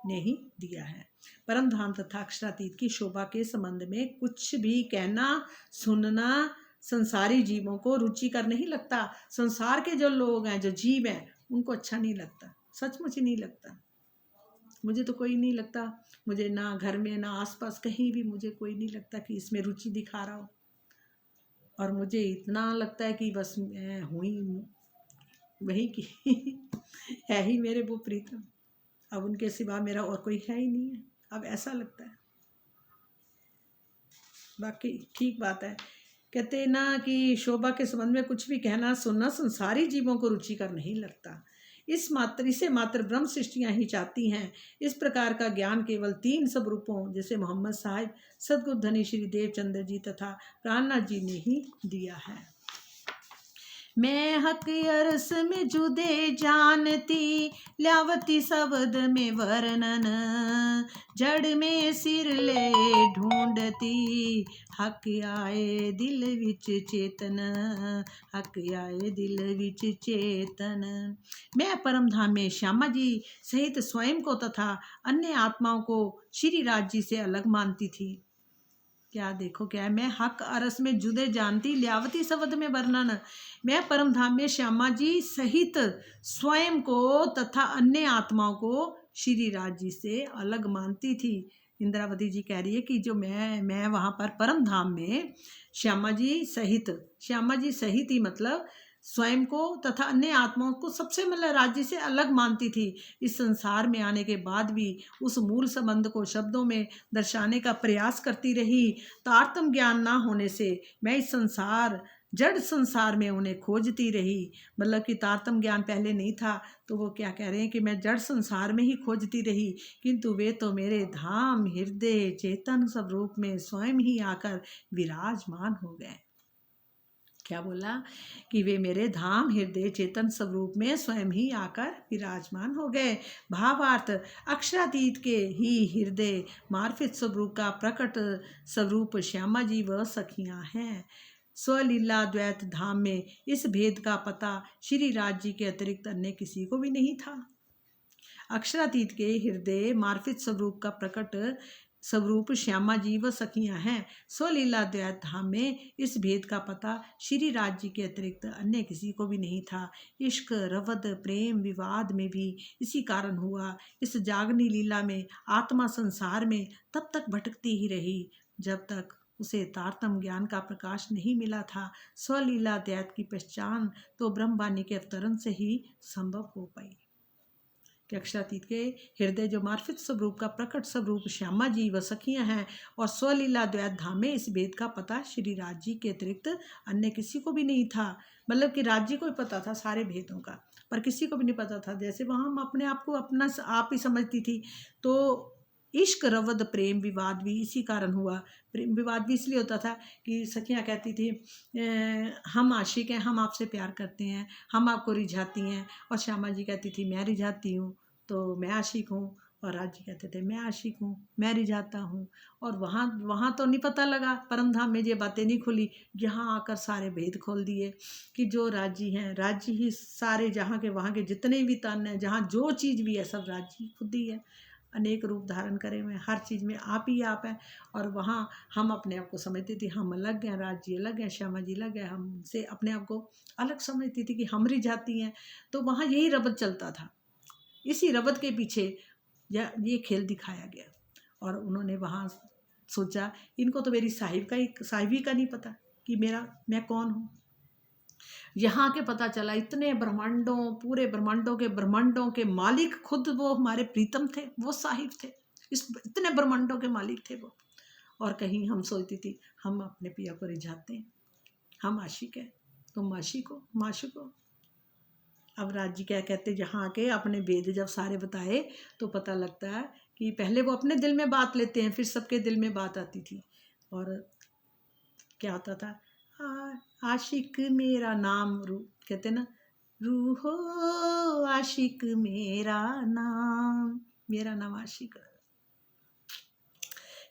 ने ही दिया है। परम धाम तथा अक्षरातीत की शोभा के संबंध में कुछ भी कहना सुनना संसारी जीवों को रुचिकर नहीं लगता। संसार के जो लोग हैं, जो जीव हैं, उनको अच्छा नहीं लगता, सचमुच ही नहीं लगता। मुझे तो कोई नहीं लगता, मुझे ना घर में ना आसपास कहीं भी मुझे कोई नहीं लगता कि इसमें रुचि दिखा रहा हो। और मुझे इतना लगता है कि बस मैं हुई वही की है ही मेरे वो प्रीतम, अब उनके सिवा मेरा और कोई है ही नहीं है, अब ऐसा लगता है। बाकी ठीक बात है, कहते ना कि शोभा के संबंध में कुछ भी कहना सुनना संसारी जीवों को रुचिकर नहीं लगता। इसे मात्र ब्रह्म सृष्टियाँ ही चाहती हैं। इस प्रकार का ज्ञान केवल तीन स्वरूपों जैसे मोहम्मद साहिब, सदगुरु धनीश्री देवचंद्र जी तथा प्राणनाथ जी ने ही दिया है। मैं हक अरस में जुदे जानती, ल्यावती शब्द में वर्णन, जड़ में सिर ले ढूंढती, हक आए दिल विच चेतन, हक आए दिल विच चेतन। मैं परम धाम में श्यामा जी सहित स्वयं को तथा अन्य आत्माओं को श्री राज जी से अलग मानती थी। क्या देखो क्या है, मैं हक अरस में जुदे जानती, ल्यावती शब्द में वर्णन। मैं परम धाम में श्यामा जी सहित स्वयं को तथा अन्य आत्माओं को श्री राज जी से अलग मानती थी। इंद्रावती जी कह रही है कि जो मैं वहाँ पर परम धाम में श्यामा जी सहित ही मतलब स्वयं को तथा अन्य आत्माओं को सबसे मतलब राज्य से अलग मानती थी। इस संसार में आने के बाद भी उस मूल संबंध को शब्दों में दर्शाने का प्रयास करती रही। तारतम्य ज्ञान ना होने से मैं इस जड़ संसार में उन्हें खोजती रही। मतलब कि तारतम्य ज्ञान पहले नहीं था, तो वो क्या कह रहे हैं कि मैं जड़ संसार में ही खोजती रही, किंतु वे तो मेरे धाम हृदय चेतन स्वरूप में स्वयं ही आकर विराजमान हो गए। क्या बोला कि वे मेरे धाम हृदय चेतन स्वरूप में स्वयं ही आकर विराजमान हो गए। भावार्थ, अक्षरातीत के ही हृदय मार्फित स्वरूप का प्रकट स्वरूप श्यामा जी व सखियां हैं। स्वलीला द्वैत धाम में इस भेद का पता श्री राज जी के अतिरिक्त अन्य किसी को भी नहीं था। अक्षरातीत के हृदय मार्फित स्वरूप का प्रकट स्वरूप श्यामा जी व सखियां हैं। स्वलीला द्वैत धाम में इस भेद का पता श्री राज जी के अतिरिक्त अन्य किसी को भी नहीं था। इश्क रवद प्रेम विवाद में भी इसी कारण हुआ। इस जागनी लीला में आत्मा संसार में तब तक भटकती ही रही जब तक उसे तारतम्य ज्ञान का प्रकाश नहीं मिला था। स्वलीला द्वैत की पहचान तो ब्रह्मवाणी के अवतरण से ही संभव हो पाई कि अक्षरातीत के हृदय जो मार्फित स्वरूप का प्रकट स्वरूप श्यामा जी व सखियां हैं, और स्वलीला द्वैत धाम में इस भेद का पता श्री राज जी के अतिरिक्त अन्य किसी को भी नहीं था। मतलब कि राज जी को ही पता था सारे भेदों का, पर किसी को भी नहीं पता था। जैसे वहाँ हम अपने आप को अपना आप ही समझती थी। तो इश्क रवद प्रेम विवाद भी इसी कारण हुआ। प्रेम विवाद भी इसलिए होता था कि सखियाँ कहती थी हम आशिक हैं, हम आपसे प्यार करते हैं, हम आपको रिझाती हैं। और श्यामा जी कहती थी मैं रिझाती हूँ तो मैं आशिक हूँ, और राज जी कहते थे मैं आशिक हूँ, मैं रिझाता हूँ। और वहाँ तो नहीं पता लगा, परम धाम में ये बातें नहीं खुली। यहाँ आकर सारे भेद खोल दिए कि जो राज जी हैं, राज जी ही सारे जहाँ के वहाँ के जितने भी तन हैं, जहाँ जो चीज़ भी है सब राज जी खुद ही है। अनेक रूप धारण करे हुए हैं, हर चीज़ में आप ही आप है। और वहाँ हम अपने आप को समझते थे हम अलग हैं, राज जी अलग हैं, श्यामा जी अलग है, हमसे अपने आप को अलग समझती थी कि हमरी जाती हैं। तो वहाँ यही रबत चलता था, इसी रबत के पीछे ये खेल दिखाया गया। और उन्होंने वहाँ सोचा इनको तो मेरी साहिबी का नहीं पता कि मैं कौन हूँ। यहाँ के पता चला इतने ब्रह्मांडों, पूरे ब्रह्मांडों के मालिक खुद वो हमारे प्रीतम थे, वो साहिब थे, इतने ब्रह्मांडों के मालिक थे वो। और कहीं हम सोचती थी हम अपने पिया को रिझाते हैं, हम आशिक हैं, तुम आशिक हो, माशुक हो। अब राज जी क्या कहते, जहाँ आके अपने वेद जब सारे बताए तो पता लगता है कि पहले वो अपने दिल में बात लेते हैं, फिर सबके दिल में बात आती थी। और क्या होता था, आशिक मेरा नाम, कहते ना, रूहो आशिक मेरा नाम आशिक।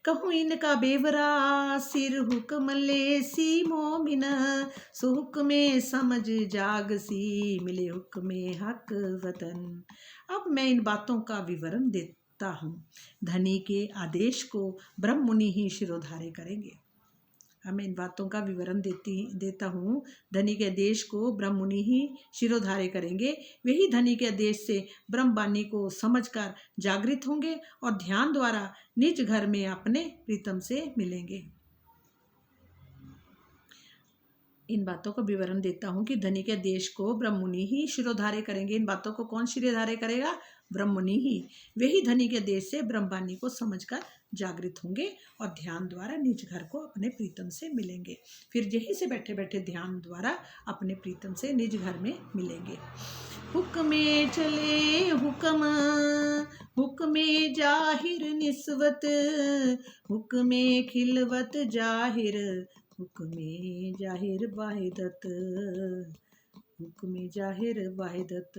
कहूँ इनका बेवरा सिर हुक्म ले सी मोमिन, सो हुक्मे समझ जाग सी मिले हुक्मे हक वतन। अब मैं इन बातों का विवरण देता हूँ, धनी के आदेश को ब्रह्म मुनि ही शिरोधार्य करेंगे। अब मैं इन बातों का विवरण देता हूँ, धनी के आदेश को ब्रह्म मुनि ही शिरोधार्य करेंगे। वही धनी के आदेश से ब्रह्मवाणी को समझकर जागृत होंगे और ध्यान द्वारा निज घर में अपने प्रीतम से मिलेंगे। इन बातों का विवरण देता हूँ कि धनी के आदेश को ब्रह्म मुनि ही शिरोधार्य करेंगे। इन बातों को कौन शिरोधार्य करेगा? ब्रह्म मुनि ही। वही धनी के आदेश से ब्रह्मवाणी को समझकर जागृत होंगे और ध्यान द्वारा निज घर को अपने प्रीतम से मिलेंगे। फिर यहीं से बैठे बैठे ध्यान द्वारा अपने प्रीतम से निज घर में मिलेंगे। हुक्मे चले हुक्म, हुक्मे जाहिर निस्वत, हुक्मे खिलवत जाहिर, हुक्मे जाहिर वाहिदत, हुक्मे जाहिर वाहिदत।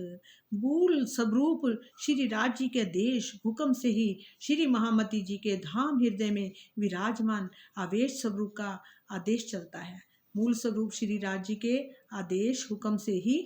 मूल स्वरूप श्री राज जी के देश हुक्म से ही श्री महामती जी के धाम हृदय में विराजमान आवेश स्वरूप का आदेश चलता है। मूल स्वरूप श्री राज जी के आदेश हुक्म से ही,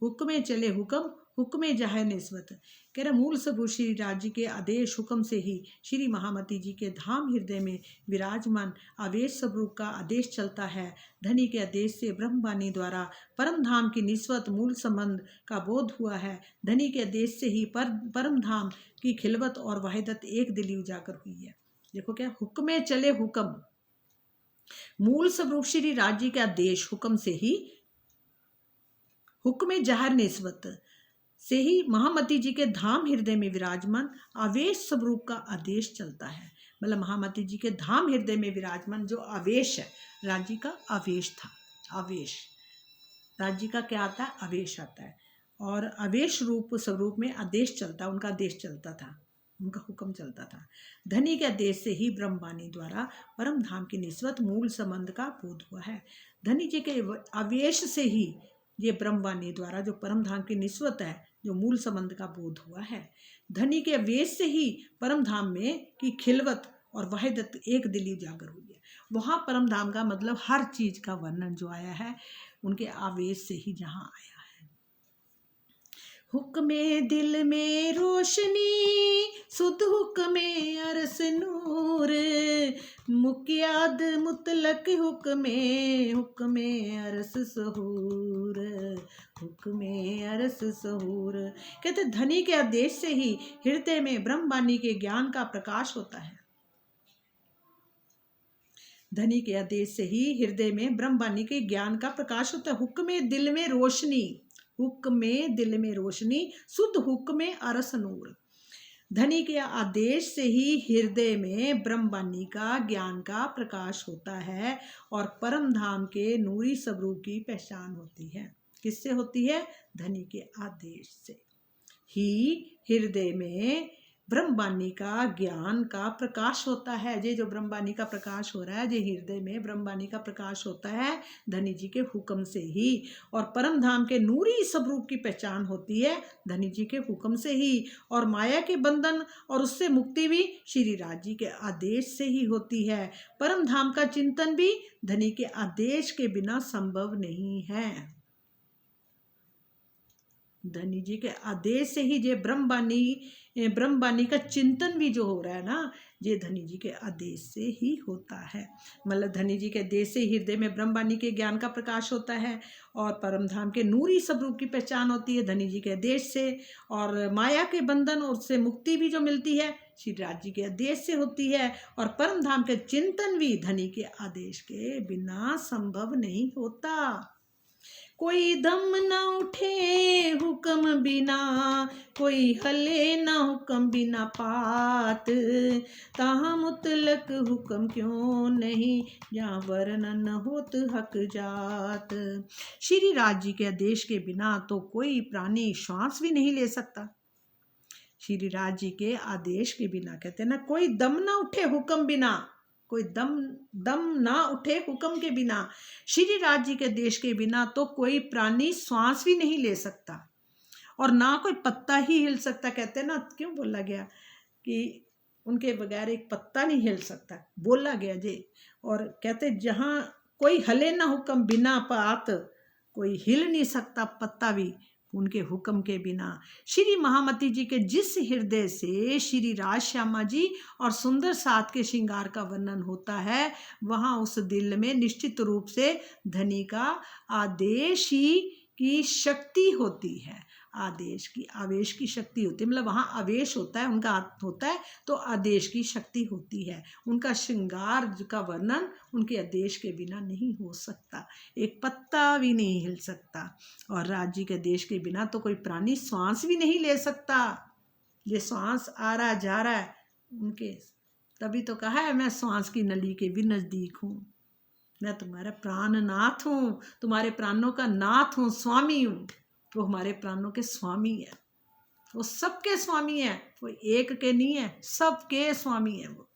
हुक्मे चले हुक्म, हुक्मे जाहिर निस्वत। कह रहे मूल स्वरूप श्री राज जी के आदेश हुक्म से ही श्री महामती जी के धाम हृदय में विराजमान आवेश स्वरूप का आदेश चलता है। धनी के आदेश से ब्रह्मवाणी द्वारा परम धाम की निस्वत मूल संबंध का बोध हुआ है। धनी के आदेश से ही परम धाम की खिलवत और वाहिदत एक दिली उजागर हुई है। देखो क्या, हुक्मे चले हुक्म, मूल स्वरूप श्री राज जी के आदेश हुक्म से ही, हुक्मे जाहिर निस्वत से ही महामती जी के धाम हृदय में विराजमान आवेश स्वरूप का आदेश चलता है। मतलब महामती जी के धाम हृदय में विराजमान जो आवेश है, राज जी का आवेश था, आवेश राज जी का क्या आता है? आवेश आता है। और आवेश रूप स्वरूप में आदेश चलता, उनका आदेश चलता था, उनका हुक्म चलता था। धनी के आदेश से ही ब्रह्मवाणी द्वारा परम धाम की निस्वत मूल संबंध का बोध हुआ है। धनी जी के आवेश से ही ये ब्रह्मवाणी द्वारा जो परम धाम की निस्वत है, जो मूल संबंध का बोध हुआ है। धनी के आवेश से ही परम धाम में की खिलवत और वाहिदत एक दिली उजागर हुई है। वहाँ परम धाम का मतलब हर चीज का वर्णन जो आया है उनके आवेश से ही जहाँ आया है। हुक्मे दिल में रोशनी, सुध हुक्मे अरस नूर, मुक्याद मुतलक हुक्मे, हुक्मे अरस सहूर, हुक्मे अरस सहूर। कहते धनी के आदेश से ही हृदय में ब्रह्मवाणी के ज्ञान का प्रकाश होता है। धनी के आदेश से ही हृदय में ब्रह्मवाणी के ज्ञान का प्रकाश होता है। हुक्मे दिल में रोशनी, हुक्मे दिल में रोशनी, शुद्ध हुक्मे अरस नूर। धनी के आदेश से ही हृदय में ब्रह्मवाणी का ज्ञान का प्रकाश होता है और परम धाम के नूरी स्वरूप की पहचान होती है। किससे होती है? धनी के आदेश से ही हृदय में ब्रह्मवाणी का ज्ञान का प्रकाश होता है। ये जो ब्रह्मवाणी का प्रकाश हो रहा है, ये हृदय में ब्रह्मवाणी का प्रकाश होता है धनी जी के हुक्म से ही। और परम धाम के नूरी स्वरूप की पहचान होती है धनी जी के हुक्म से ही। और माया के बंधन और उससे मुक्ति भी श्री राज जी के आदेश से ही होती है। परम धाम का चिंतन भी धनी के आदेश के बिना संभव नहीं है। धनी जी के आदेश से ही ये ब्रह्मवाणी का चिंतन भी जो हो रहा है ना, ये धनी जी के आदेश से ही होता है। मतलब धनी जी के आदेश से हृदय में ब्रह्मवाणी के ज्ञान का प्रकाश होता है और परमधाम के नूरी स्वरूप की पहचान होती है धनी जी के आदेश से। और माया के बंधन और उससे मुक्ति भी जो मिलती है श्री राज जी के आदेश से होती है। और परमधाम के चिंतन भी धनी के आदेश के बिना संभव नहीं होता। कोई दम न उठे हुक्म बिना, कोई हले न हुक्म बिना पात, ताहा मुतलक हुक्म क्यों नहीं, जहाँ वर्णन होत हक जात। श्री राज जी के आदेश के बिना तो कोई प्राणी श्वास भी नहीं ले सकता। श्री राज जी के आदेश के बिना, कहते हैं ना, कोई दम ना उठे हुक्म बिना, कोई दम ना उठे हुक्म के बिना, श्री राज जी के देश के बिना तो कोई प्राणी श्वास भी नहीं ले सकता और ना कोई पत्ता ही हिल सकता। कहते हैं ना, क्यों बोला गया कि उनके बगैर एक पत्ता नहीं हिल सकता, बोला गया जी। और कहते जहाँ कोई हले ना हुक्म बिना पात, कोई हिल नहीं सकता पत्ता भी उनके हुक्म के बिना। श्री महामती जी के जिस हृदय से श्री राज श्यामा जी और सुंदर साथ के श्रृंगार का वर्णन होता है, वहाँ उस दिल में निश्चित रूप से धनी का आदेश ही की शक्ति होती है। आदेश की, आवेश की शक्ति होती है। मतलब वहाँ आवेश होता है, उनका होता है तो आदेश की शक्ति होती है। उनका श्रृंगार का वर्णन उनके आदेश के बिना नहीं हो सकता, एक पत्ता भी नहीं हिल सकता। और राज जी के आदेश के बिना तो कोई प्राणी श्वास भी नहीं ले सकता। ये श्वास आ रहा जा रहा है उनके, तभी तो कहा है मैं श्वास की नली के भी नजदीक हूँ, मैं तुम्हारा प्राणनाथ हूँ, तुम्हारे प्राणों का नाथ हूँ, स्वामी हूँ। वो हमारे प्राणों के स्वामी है, वो सबके स्वामी है, वो एक के नहीं है, सबके स्वामी है वो।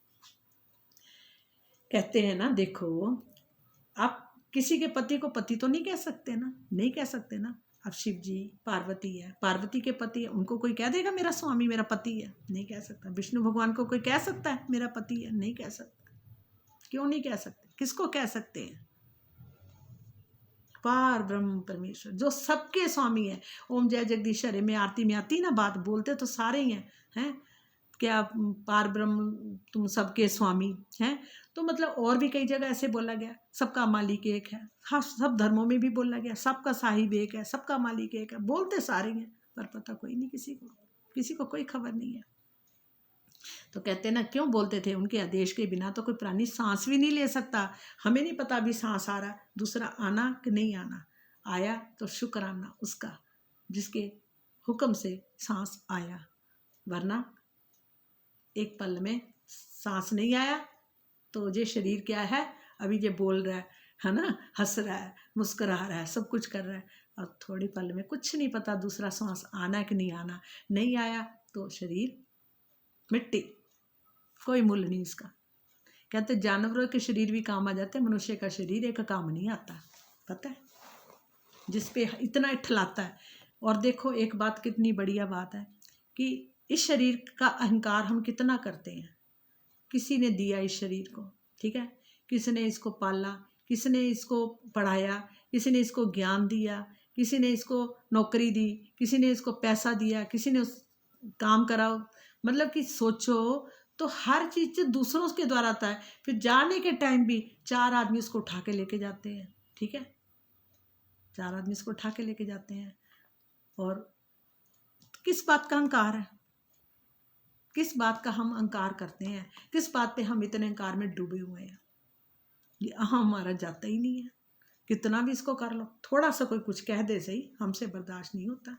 कहते हैं ना, देखो आप किसी के पति को पति तो नहीं कह सकते ना, नहीं कह सकते ना। अब शिव जी पार्वती है, पार्वती के पति है, उनको कोई कह देगा मेरा स्वामी मेरा पति है, नहीं कह सकता। विष्णु भगवान को कोई कह सकता है मेरा पति है, नहीं कह सकता। क्यों नहीं कह सकते? किसको कह सकते हैं? पार ब्रह्म परमेश्वर जो सबके स्वामी है। ओम जय जगदीश हरे में आरती में आती ना बात, बोलते तो सारे ही हैं क्या पार ब्रह्म तुम सबके स्वामी हैं। तो मतलब और भी कई जगह ऐसे बोला गया, सबका मालिक एक है। हाँ, सब धर्मों में भी बोला गया सबका साहिब एक है, सबका मालिक एक है, बोलते सारे हैं पर पता कोई नहीं, किसी को कोई खबर नहीं है। तो कहते हैं ना, क्यों बोलते थे उनके आदेश के बिना तो कोई प्राणी सांस भी नहीं ले सकता। हमें नहीं पता अभी सांस आ रहा, दूसरा आना कि नहीं आना, आया तो शुक्राना उसका जिसके हुक्म से सांस आया, वरना एक पल में सांस नहीं आया तो ये शरीर क्या है, अभी ये बोल रहा है ना, हंस रहा है, मुस्कुरा रहा है, सब कुछ कर रहा है, और थोड़ी पल में कुछ नहीं पता दूसरा सांस आना कि नहीं आना। नहीं आया तो शरीर मिट्टी, कोई मूल्य नहीं इसका। कहते जानवरों के शरीर भी काम आ जाते हैं, मनुष्य का शरीर एक काम नहीं आता, पता है, जिस पे इतना इठलाता है। और देखो एक बात कितनी बढ़िया बात है कि इस शरीर का अहंकार हम कितना करते हैं। किसी ने दिया इस शरीर को, ठीक है, किसी ने इसको पाला, किसी ने इसको पढ़ाया, किसी ने इसको ज्ञान दिया, किसी ने इसको नौकरी दी, किसी ने इसको पैसा दिया, किसी ने काम कराओ। मतलब कि सोचो तो हर चीज़ दूसरों के द्वारा आता है। फिर जाने के टाइम भी 4 आदमी उसको उठा के लेके जाते हैं, ठीक है, 4 आदमी इसको उठा के लेके जाते हैं। और किस बात का अहंकार है, किस बात का हम अहंकार करते हैं, किस बात पे हम इतने अहंकार में डूबे हुए हैं। ये अहम हमारा जाता ही नहीं है, कितना भी इसको कर लो, थोड़ा सा कोई कुछ कह दे सही, हमसे बर्दाश्त नहीं होता।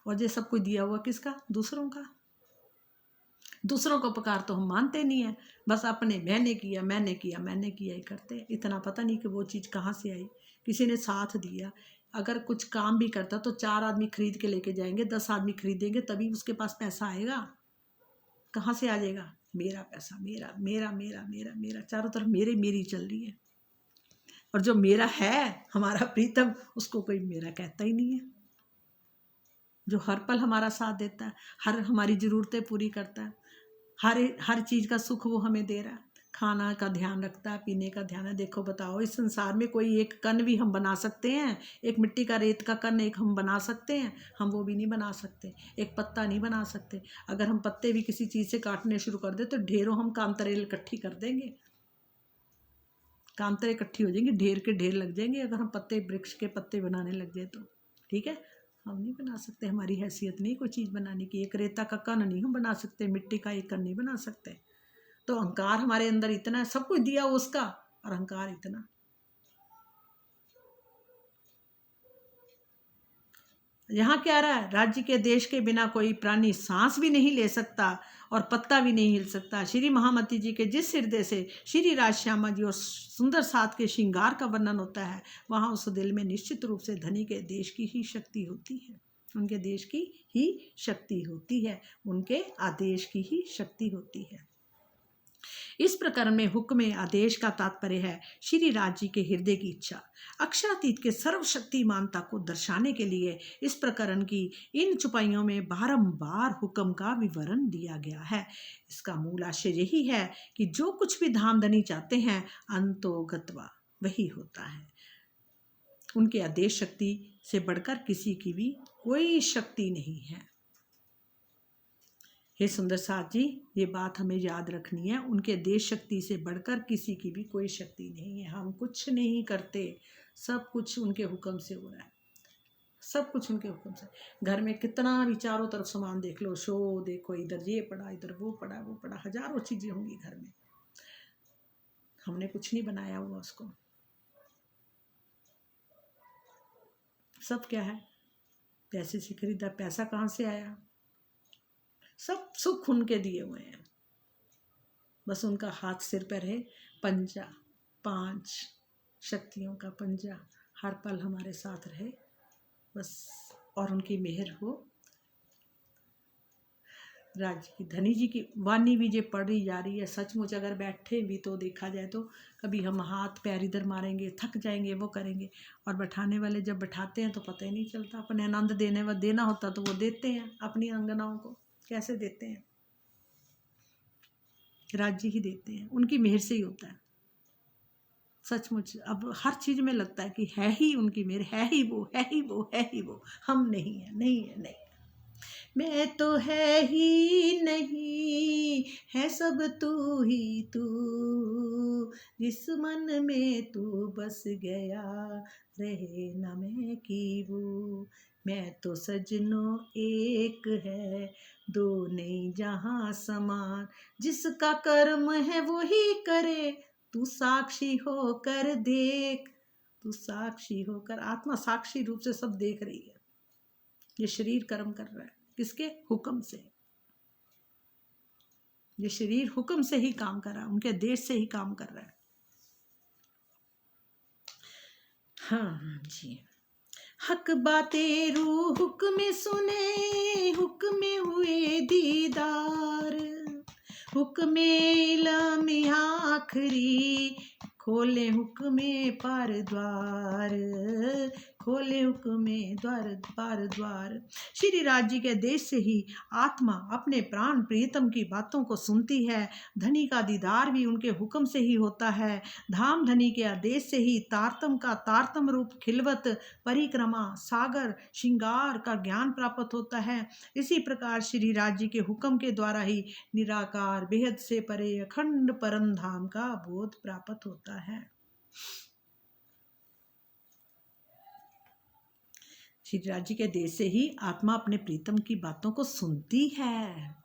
और ये सब कुछ दिया हुआ किसका, दूसरों का। दूसरों को उपकार तो हम मानते नहीं है, बस अपने मैंने किया मैंने किया मैंने किया ही करते। इतना पता नहीं कि वो चीज़ कहाँ से आई, किसी ने साथ दिया। अगर कुछ काम भी करता तो 4 आदमी खरीद के लेके जाएंगे, 10 आदमी खरीदेंगे तभी उसके पास पैसा आएगा। कहाँ से आ जाएगा? मेरा पैसा, मेरा मेरा मेरा मेरा मेरा, चारों तरफ मेरे मेरी चल रही है। और जो मेरा है हमारा प्रीतम, उसको कोई मेरा कहता ही नहीं है, जो हर पल हमारा साथ देता है, हर हमारी ज़रूरतें पूरी करता है, हर चीज़ का सुख वो हमें दे रहा है। खाना का ध्यान रखता है, पीने का ध्यान है। देखो बताओ, इस संसार में कोई एक कण भी हम बना सकते हैं? एक मिट्टी का रेत का कण एक हम बना सकते हैं? हम वो भी नहीं बना सकते। एक पत्ता नहीं बना सकते। अगर हम पत्ते भी किसी चीज़ से काटने शुरू कर दे तो ढेरों हम कांतरें इकट्ठी कर देंगे, कांतरें इकट्ठी हो जाएंगी, ढेर के ढेर लग जाएंगे अगर हम पत्ते, वृक्ष के पत्ते बनाने लग जाए तो। ठीक है, हम नहीं बना सकते, हमारी हैसियत नहीं कोई चीज़ बनाने की। एक रेता का कण नहीं हम बना सकते, मिट्टी का एक कण नहीं बना सकते। तो अहंकार हमारे अंदर इतना है, सब कुछ दिया उसका, और अहंकार इतना। यहाँ क्या रहा है, राज्य के देश के बिना कोई प्राणी सांस भी नहीं ले सकता और पत्ता भी नहीं हिल सकता। श्री महामती जी के जिस हृदय से श्री राज श्यामा जी और सुंदर साथ के श्रृंगार का वर्णन होता है, वहाँ उस दिल में निश्चित रूप से धनी के देश की ही शक्ति होती है, उनके देश की ही शक्ति होती है, उनके आदेश की ही शक्ति होती है। इस प्रकरण में हुक्म आदेश का तात्पर्य है श्री राज जी के हृदय की इच्छा। अक्षरातीत के सर्वशक्तिमानता को दर्शाने के लिए इस प्रकरण की इन चुपाइयों में बारंबार हुक्म का विवरण दिया गया है। इसका मूल आशय यही है कि जो कुछ भी धामधनी चाहते हैं अंतोगत्वा वही होता है। उनके आदेश शक्ति से बढ़कर किसी की भी कोई शक्ति नहीं है। हे सुंदर साथ जी, ये बात हमें याद रखनी है, उनके देश शक्ति से बढ़कर किसी की भी कोई शक्ति नहीं है। हम कुछ नहीं करते, सब कुछ उनके हुक्म से हो रहा है, सब कुछ उनके हुक्म से। घर में कितना भी चारों तरफ सामान देख लो, शो देखो, इधर ये पड़ा, इधर वो पड़ा, वो पड़ा, हजारों चीज़ें होंगी घर में, हमने कुछ नहीं बनाया हुआ उसको। सब क्या है, पैसे से खरीदा। पैसा कहाँ से आया? सब सुख उनके दिए हुए हैं, बस उनका हाथ सिर पर है, पंजा, 5 शक्तियों का पंजा हर पल हमारे साथ रहे बस, और उनकी मेहर हो। राज्य की धनी जी की वाणी भी जे पढ़ी जा रही है, सचमुच अगर बैठे भी तो देखा जाए तो कभी हम हाथ पैर इधर मारेंगे, थक जाएंगे, वो करेंगे, और बैठाने वाले जब बैठाते हैं तो पता ही नहीं चलता। अपने आनंद देने व देना होता तो वो देते हैं अपनी अंगनाओं को, कैसे देते हैं? राज्य ही देते हैं, उनकी मेहर से ही होता है सचमुच। अब हर चीज़ में लगता है कि है ही उनकी मेहर, है ही वो, है ही वो, है ही वो, हम नहीं है, नहीं है, नहीं। मैं तो है ही नहीं, है सब तू ही तू, जिस मन में तू बस गया, रहे न मैं की वो। मैं तो सजनों एक है, दो नहीं जहां समान, जिसका कर्म है वो ही करे, तू साक्षी होकर देख, तू साक्षी होकर। आत्मा साक्षी रूप से सब देख रही है, ये शरीर कर्म कर रहा है, किसके हुक्म से? ये शरीर हुक्म से ही काम कर रहा है, उनके देश से ही काम कर रहा है। हाँ जी, हक बातें रूह हुक्म सुने, हुक्म हुए दीदार, हुक्म इल्म आखरी, खोले हुक्म पर द्वार, खोले हुक्म द्वार पर द्वार। श्री राज जी के देश से ही आत्मा अपने प्राण प्रियतम की बातों को सुनती है। धनी का दीदार भी उनके हुक्म से ही होता है। धाम धनी के आदेश से ही तारतम का तारतम रूप खिलवत, परिक्रमा, सागर, श्रृंगार का ज्ञान प्राप्त होता है। इसी प्रकार श्री राज जी के हुक्म के द्वारा ही निराकार, बेहद से परे, अखंड परम धाम का बोध प्राप्त होता है। श्री राज जी के देश से ही आत्मा अपने प्रीतम की बातों को सुनती है,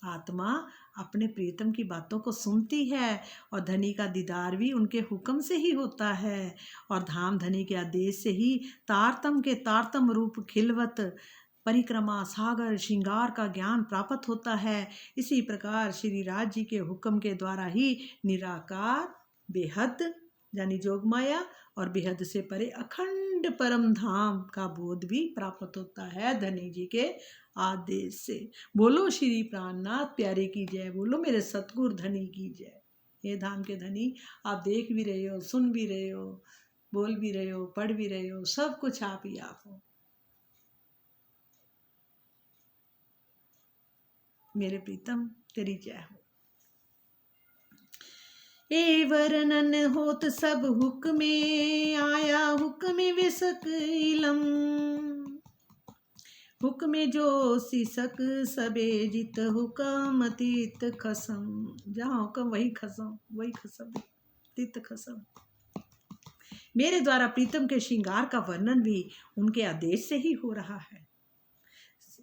आत्मा अपने प्रीतम की बातों को सुनती है। और धनी का दीदार भी उनके हुक्म से ही होता है। और धाम धनी के आदेश से ही तारतम के तारतम रूप खिलवत, परिक्रमा, सागर, श्रृंगार का ज्ञान प्राप्त होता है। इसी प्रकार श्री राज जी के हुक्म के द्वारा ही निराकार, बेहद यानी जोगमाया और बेहद से परे अखंड परम धाम का बोध भी प्राप्त होता है धनी जी के आदेश से। बोलो श्री प्राणनाथ प्यारे की जय, बोलो मेरे सतगुरु धनी की जय। ये धाम के धनी, आप देख भी रहे हो, सुन भी रहे हो, बोल भी रहे हो, पढ़ भी रहे हो, सब कुछ आप ही आप हो। मेरे प्रीतम तेरी जय हो। ए वर्णन होत सब हुक्मे आया, हुक्मे विसक इलम। हुक्मे जो सिसक सबे जित, हुक्म तीत खसम। जहाँ हुक्म वही खसम, वही खसम, तीत खसम। मेरे द्वारा प्रीतम के श्रृंगार का वर्णन भी उनके आदेश से ही हो रहा है।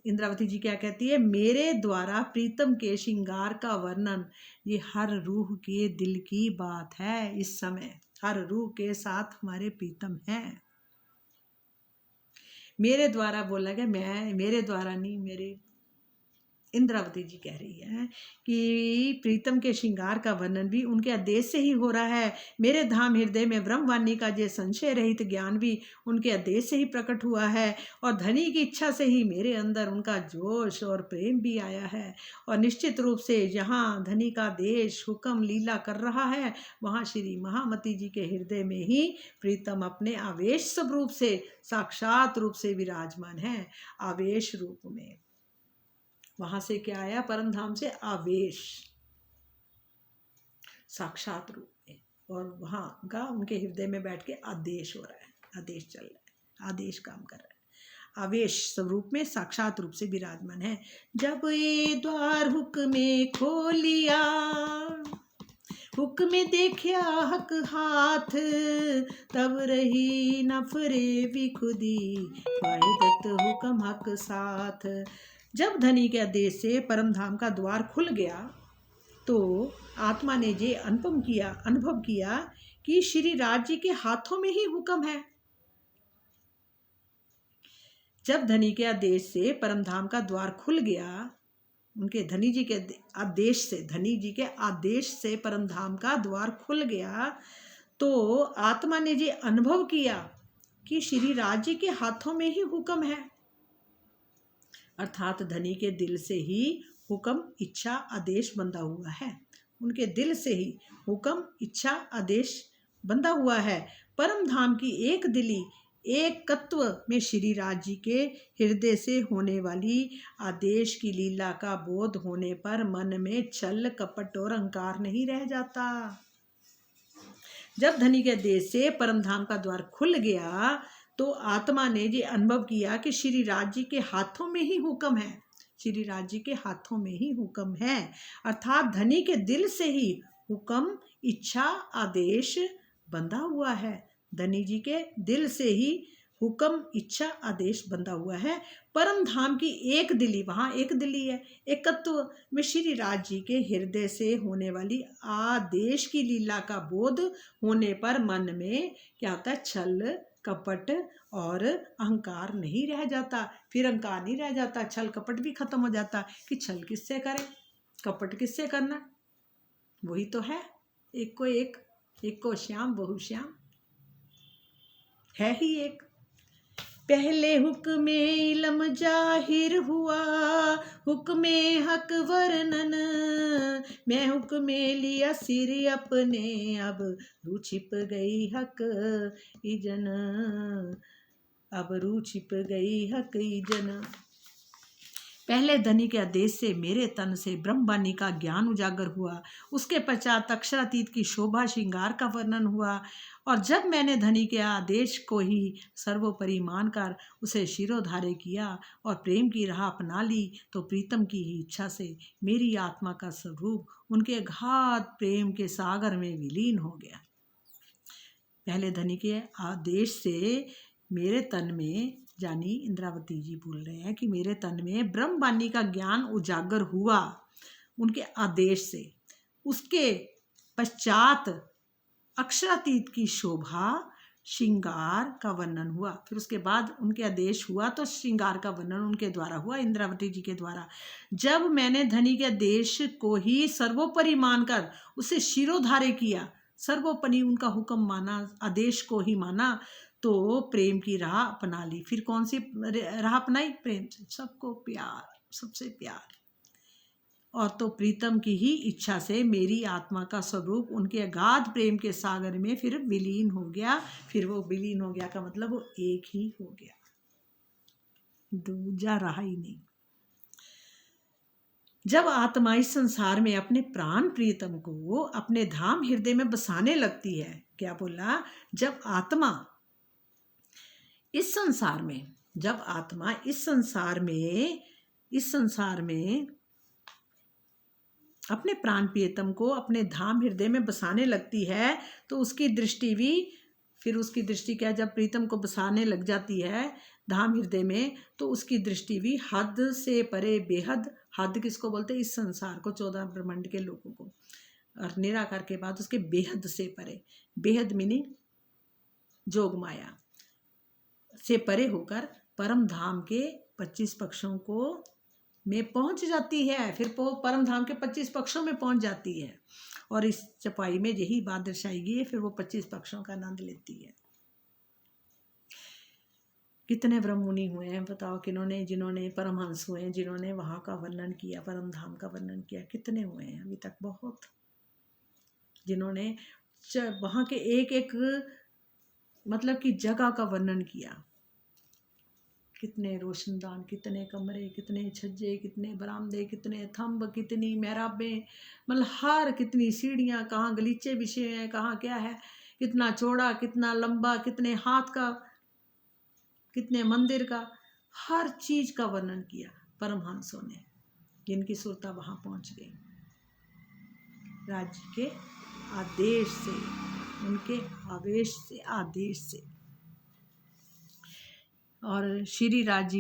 इंद्रावती जी क्या कहती है, मेरे द्वारा प्रीतम के श्रृंगार का वर्णन, ये हर रूह के दिल की बात है। इस समय हर रूह के साथ हमारे प्रीतम हैं। मेरे द्वारा बोला गया, मैं मेरे द्वारा नहीं, मेरे इंद्रावती जी कह रही है कि प्रीतम के श्रृंगार का वर्णन भी उनके आदेश से ही हो रहा है। मेरे धाम हृदय में ब्रह्मवाणी का जो संशय रहित ज्ञान भी उनके आदेश से ही प्रकट हुआ है, और धनी की इच्छा से ही मेरे अंदर उनका जोश और प्रेम भी आया है। और निश्चित रूप से जहाँ धनी का देश हुक्म लीला कर रहा है, वहाँ श्री महामती जी के हृदय में ही प्रीतम अपने आवेश स्वरूप से, साक्षात रूप से विराजमान है। आवेश रूप में वहां से क्या आया, परम धाम से आवेश, साक्षात रूप में, और वहां का उनके हृदय में बैठ के आदेश हो रहा है, आदेश चल रहा है, आदेश काम कर रहा है। आवेश स्वरूप में साक्षात रूप से विराजमान है। जब ये द्वार हुक्मे खोलिया, हुक्मे देखिया हक हाथ, तब रही नफरे भी खुदी, वाहिदत हुक्म हक साथ। जब धनी के आदेश से परम धाम का द्वार खुल गया, तो आत्मा ने ये अनुभव किया कि श्री राज जी के हाथों में ही हुक्म है। जब धनी के आदेश से परम धाम का द्वार खुल गया, उनके धनी जी के आदेश से, धनी जी के आदेश से परम धाम का द्वार खुल गया, तो आत्मा ने ये अनुभव किया कि श्री राज जी के हाथों में ही हुक्म है। अर्थात धनी के दिल से ही हुक्म, इच्छा, आदेश बंधा हुआ है। उनके दिल से ही हुक्म, इच्छा, आदेश बंधा हुआ है। परम धाम की एक दिली एकत्व में श्री राज जी के हृदय से होने वाली आदेश की लीला का बोध होने पर मन में छल, कपट और अहंकार नहीं रह जाता। जब धनी के देश से परम धाम का द्वार खुल गया, तो आत्मा ने ये अनुभव किया कि श्री राज जी के हाथों में ही हुक्म है। श्री राज जी के हाथों में ही हुक्म है, अर्थात धनी के दिल से ही हुक्म, इच्छा, आदेश बंधा हुआ है। धनी जी के दिल से ही हुक्म, इच्छा, आदेश बंधा हुआ है। परम धाम की एक दिली, वहाँ एक दिली है, एकत्व में श्री राज जी के हृदय से होने वाली आदेश की लीला का बोध होने पर मन में क्या होता है, छल, कपट और अहंकार नहीं रह जाता। फिर अहंकार नहीं रह जाता, छल कपट भी खत्म हो जाता कि छल किससे करें, कपट किससे करना, वही तो है, एक को श्याम बहु श्याम है ही एक। पहले हुक्मे इलम जाहिर हुआ, हुक्मे हक वर्णन, मैं हुक्मे लिया सिर अपने, अब रू छिप गई हक इजन, अब रू छिप गई हक इजन। पहले धनी के आदेश से मेरे तन से ब्रह्मवाणी का ज्ञान उजागर हुआ, उसके पश्चात अक्षरातीत की शोभा श्रृंगार का वर्णन हुआ, और जब मैंने धनी के आदेश को ही सर्वोपरि मानकर उसे शिरोधार्य किया और प्रेम की राह अपना ली, तो प्रीतम की ही इच्छा से मेरी आत्मा का स्वरूप उनके अगाध प्रेम के सागर में विलीन हो गया। पहले धनी के आदेश से मेरे तन में, जानी इंद्रावती जी बोल रहे हैं कि मेरे तन में ब्रह्मवाणी का ज्ञान उजागर हुआ उनके आदेश से, उसके पश्चात अक्षरातीत की शोभा श्रृंगार का वर्णन हुआ। फिर उसके बाद उनके आदेश हुआ तो श्रृंगार का वर्णन उनके द्वारा हुआ, इंद्रावती जी के द्वारा। जब मैंने धनी के आदेश को ही सर्वोपरि मानकर उसे शिरोधार्य किया, सर्वोपरि उनका हुक्म माना, आदेश को ही माना, तो प्रेम की राह अपना ली। फिर कौन सी राह अपनाई? प्रेम से, सबको प्यार, सबसे प्यार। और तो प्रीतम की ही इच्छा से मेरी आत्मा का स्वरूप उनके अगाध प्रेम के सागर में फिर विलीन हो गया। फिर वो विलीन हो गया का मतलब वो एक ही हो गया, दूजा रहा ही नहीं। जब आत्मा इस संसार में अपने प्राण प्रियतम को अपने धाम हृदय में बसाने लगती है, क्या बोला, जब आत्मा इस संसार में, जब आत्मा इस संसार में अपने प्राण प्रियतम को अपने धाम हृदय में बसाने लगती है, तो उसकी दृष्टि भी, फिर उसकी दृष्टि क्या, जब प्रीतम को बसाने लग जाती है धाम हृदय में, तो उसकी दृष्टि भी हद से परे, बेहद, हद किसको बोलते हैं, इस संसार को, 14 ब्रह्मांड के लोगों को, और निराकार के बाद उसके बेहद से परे, बेहद मीनिंग जोग माया से परे होकर परम धाम के 25 पक्षों को में पहुंच जाती है। फिर परम धाम के 25 पक्षों में पहुंच जाती है, और इस चपाई में यही बात दर्शाएगी, फिर वो 25 पक्षों का आनंद लेती है। कितने ब्रह्ममुनि हुए हैं बताओ, किन्होंने, जिन्होंने परमहंस हुए हैं, जिन्होंने वहाँ का वर्णन किया, परम धाम का वर्णन किया, कितने हुए हैं अभी तक, बहुत, जिन्होंने वहाँ के एक एक मतलब कि जगह का वर्णन किया। कितने रोशनदान, कितने कमरे, कितने छज्जे, कितने बरामदे, कितने थंब, कितनी मेहराबें, मतलब हर, कितनी सीढ़ियाँ, कहाँ गलीचे बिछे हैं, कहाँ क्या है, कितना चौड़ा, कितना लंबा, कितने हाथ का, कितने मंदिर का, हर चीज का वर्णन किया परमहंसों ने, जिनकी सुरता वहाँ पहुँच गई राज्य के आदेश से, उनके आवेश से, आदेश से। और श्री राज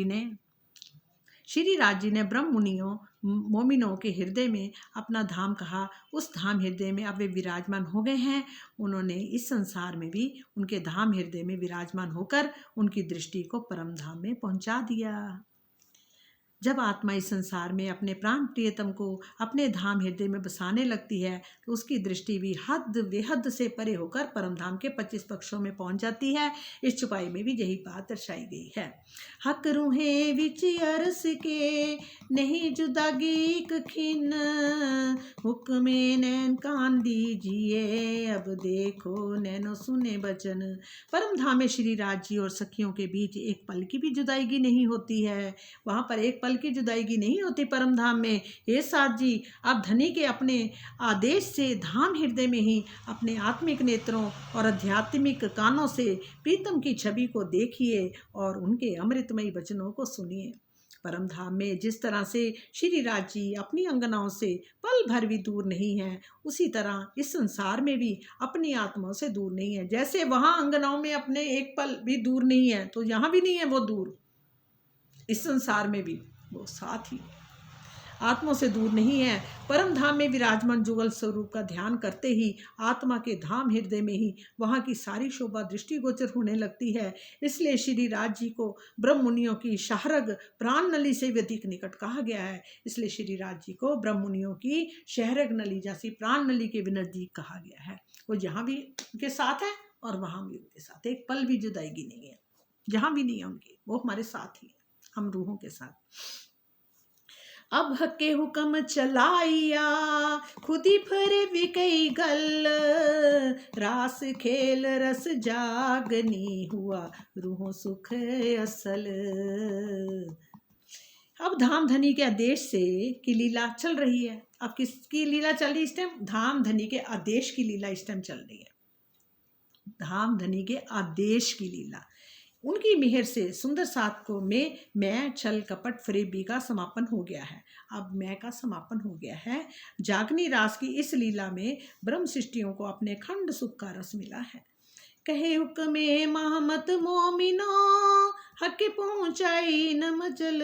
जी ने ब्रह्म मुनियों, मोमिनों के हृदय में अपना धाम कहा। उस धाम हृदय में अब वे विराजमान हो गए हैं। उन्होंने इस संसार में भी उनके धाम हृदय में विराजमान होकर उनकी दृष्टि को परम धाम में पहुंचा दिया। जब आत्मा इस संसार में अपने प्राण प्रियतम को अपने धाम हृदय में बसाने लगती है, तो उसकी दृष्टि भी हद बेहद से परे होकर परम धाम के 25 पक्षों में पहुंच जाती है। इस चुपाई में भी यही बात दर्शाई गई है। हक रूहे विच अरस के नहीं जुदागी खिन, हुक्मे नैन कान दीजिए अब देखो नैनो सुने बचन। परम धाम में श्री राज जी और सखियों के बीच एक पल की भी जुदाईगी नहीं होती है। वहाँ पर एक पल की जुदाईगी नहीं होती परम धाम में। हे साथ जी, आप धनी के अपने आदेश से धाम हृदय में ही अपने आत्मिक नेत्रों और आध्यात्मिक कानों से प्रीतम की छवि को देखिए और उनके अमृतमयी वचनों को सुनिए। परम धाम में जिस तरह से श्री राज जी अपनी अंगनाओं से पल भर भी दूर नहीं है, उसी तरह इस संसार में भी अपनी आत्माओं से दूर नहीं है। जैसे वहाँ अंगनाओं में अपने एक पल भी दूर नहीं है, तो यहाँ भी नहीं है वो दूर। इस संसार में भी वो साथ ही आत्मा से दूर नहीं है। परम धाम में विराजमान जुगल स्वरूप का ध्यान करते ही आत्मा के धाम हृदय में ही वहाँ की सारी शोभा दृष्टिगोचर होने लगती है। इसलिए श्री राज जी को ब्रह्म मुनियों की शहरग प्राण नली से भी अधिक निकट कहा गया है। इसलिए श्री राज जी को ब्रह्म मुनियों की शहरग नली जैसी प्राण नली के भी नजदीक कहा गया है। वो जहाँ भी उनके साथ है और वहाँ भी उनके साथ, एक पल भी जुदाईगी नहीं है, जहाँ भी नहीं है उनकी, वो हमारे साथ ही, हम रूहों के साथ। अब हके हुक्म चलाइया खुदी फरे विकई गल, रास खेल रस जागनी हुआ रूहों सुख असल। अब धाम धनी के आदेश से की लीला चल रही है। अब किसकी लीला चल रही है इस टाइम? धाम धनी के आदेश की लीला इस टाइम चल रही है। धाम धनी के आदेश की लीला, उनकी मेहर से सुंदर सात को में मैं छल कपट फरेबी का समापन हो गया है। अब मैं का समापन हो गया है। जागनी रास की इस लीला में ब्रह्म सृष्टियों को अपने खंड सुख का रस मिला है। कहे हुक्मे महमत मोमिनो हक पहुँचाई न मचल,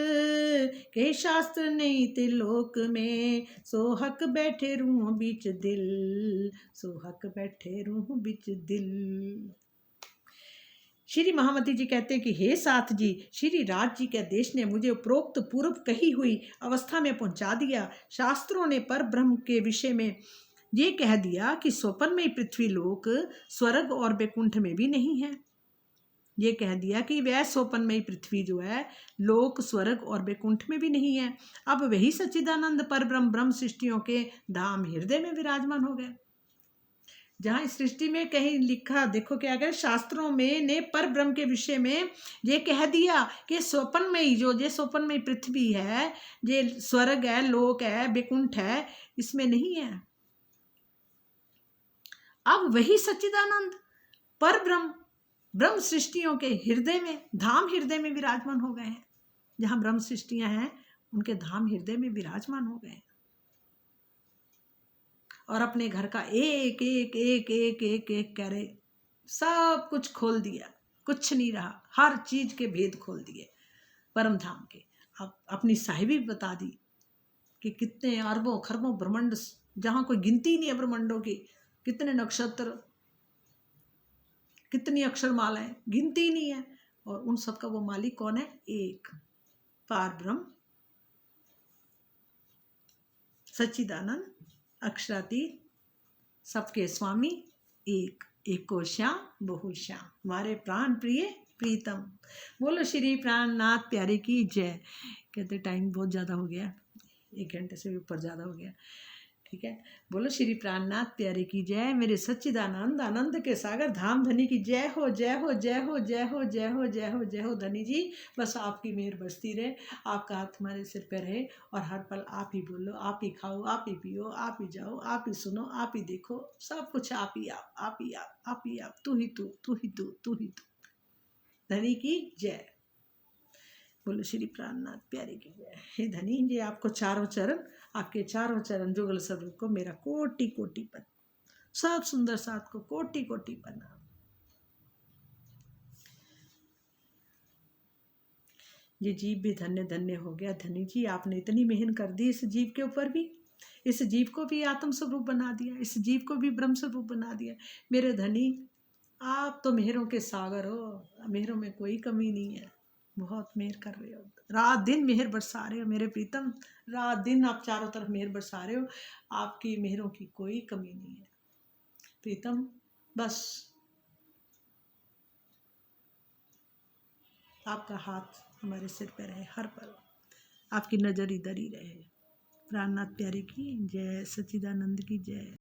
के शास्त्र नहीं ते लोक में सो हक बैठे रूह बीच दिल, सो हक बैठे रूह बीच दिल। श्री महामती जी कहते हैं कि हे साथ जी, श्री राज जी के आदेश ने मुझे उपरोक्त पूर्व कही हुई अवस्था में पहुंचा दिया। शास्त्रों ने पर ब्रह्म के विषय में ये कह दिया कि स्वपन में पृथ्वी लोक स्वर्ग और वैकुंठ में भी नहीं है। ये कह दिया कि वह स्वपन में पृथ्वी जो है लोक स्वर्ग और वैकुंठ में भी नहीं है। अब वही सच्चिदानंद पर ब्रह्म ब्रह्म सृष्टियों के धाम हृदय में विराजमान हो गए। जहाँ इस सृष्टि में कहीं लिखा, देखो क्या कह, शास्त्रों में ने पर ब्रह्म के विषय में ये कह दिया कि स्वप्न में ही, जो ये स्वप्न में पृथ्वी है, ये स्वर्ग है, लोक है, वैकुंठ है, इसमें नहीं है। अब वही सच्चिदानंद पर ब्रह्म, ब्रह्म सृष्टियों के हृदय में, धाम हृदय में विराजमान हो गए हैं। जहाँ ब्रह्म सृष्टियां हैं उनके धाम हृदय में विराजमान हो गए हैं, और अपने घर का एक एक एक एक एक एक करे सब कुछ खोल दिया, कुछ नहीं रहा, हर चीज के भेद खोल दिए परम धाम के। अब अपनी साहिबी बता दी कि कितने अरबों खरबों ब्रह्मांड, जहाँ कोई गिनती नहीं है ब्रह्मांडों की, कितने नक्षत्र, कितनी अक्षरमालाएं, गिनती नहीं है, और उन सब का वो मालिक कौन है? एक पार ब्रह्म सच्चिदानंद अक्षरातीत, सबके स्वामी, एक एको श्याम बहु श्याम, हमारे प्राण प्रिय प्रीतम। बोलो श्री प्राणनाथ प्यारे की जय। कहते टाइम बहुत ज़्यादा हो गया, 1 घंटे से भी ऊपर ज़्यादा हो गया, ठीक है। बोलो श्री प्राणनाथ प्यारे की जय। मेरे सच्चिदानंद आनंद के सागर धाम धनी की जय हो, जय हो, जय हो, जय हो, जय हो, जय हो, जय हो। धनी जी बस आपकी मेहर बरसती रहे, आपका हाथ हमारे सिर पे रहे, और हर पल आप ही बोलो, आप ही खाओ, आप ही पियो, आप ही जाओ, आप ही सुनो, आप ही देखो, सब कुछ आप ही आप, आप ही आप, आप ही आप, तू ही तू, तू ही तू, तू ही तू। धनी की जय। बोलो श्री प्राणनाथ प्यारे की जय। हे धनी जी, आपको चारों चरण, आपके चारों चरण जुगल स्वरूप को मेरा कोटि कोटि प्रणाम, सब सुंदर साथ को कोटि कोटि प्रणाम। ये जीव भी धन्य धन्य हो गया। धनी जी आपने इतनी मेहनत कर दी इस जीव के ऊपर भी, इस जीव को भी आत्म स्वरूप बना दिया, इस जीव को भी ब्रह्म स्वरूप बना दिया। मेरे धनी आप तो मेहरों के सागर हो, मेहरों में कोई कमी नहीं है, बहुत मेहर कर रहे हो, रात दिन मेहर बरसा रहे हो मेरे प्रीतम, रात दिन आप चारों तरफ मेहर बरसा रहे हो, आपकी मेहरों की कोई कमी नहीं है प्रीतम। बस आपका हाथ हमारे सिर पे रहे हर पल, आपकी नज़र इधर ही रहे। प्राणनाथ प्यारे की जय, सच्चिदानंद की जय।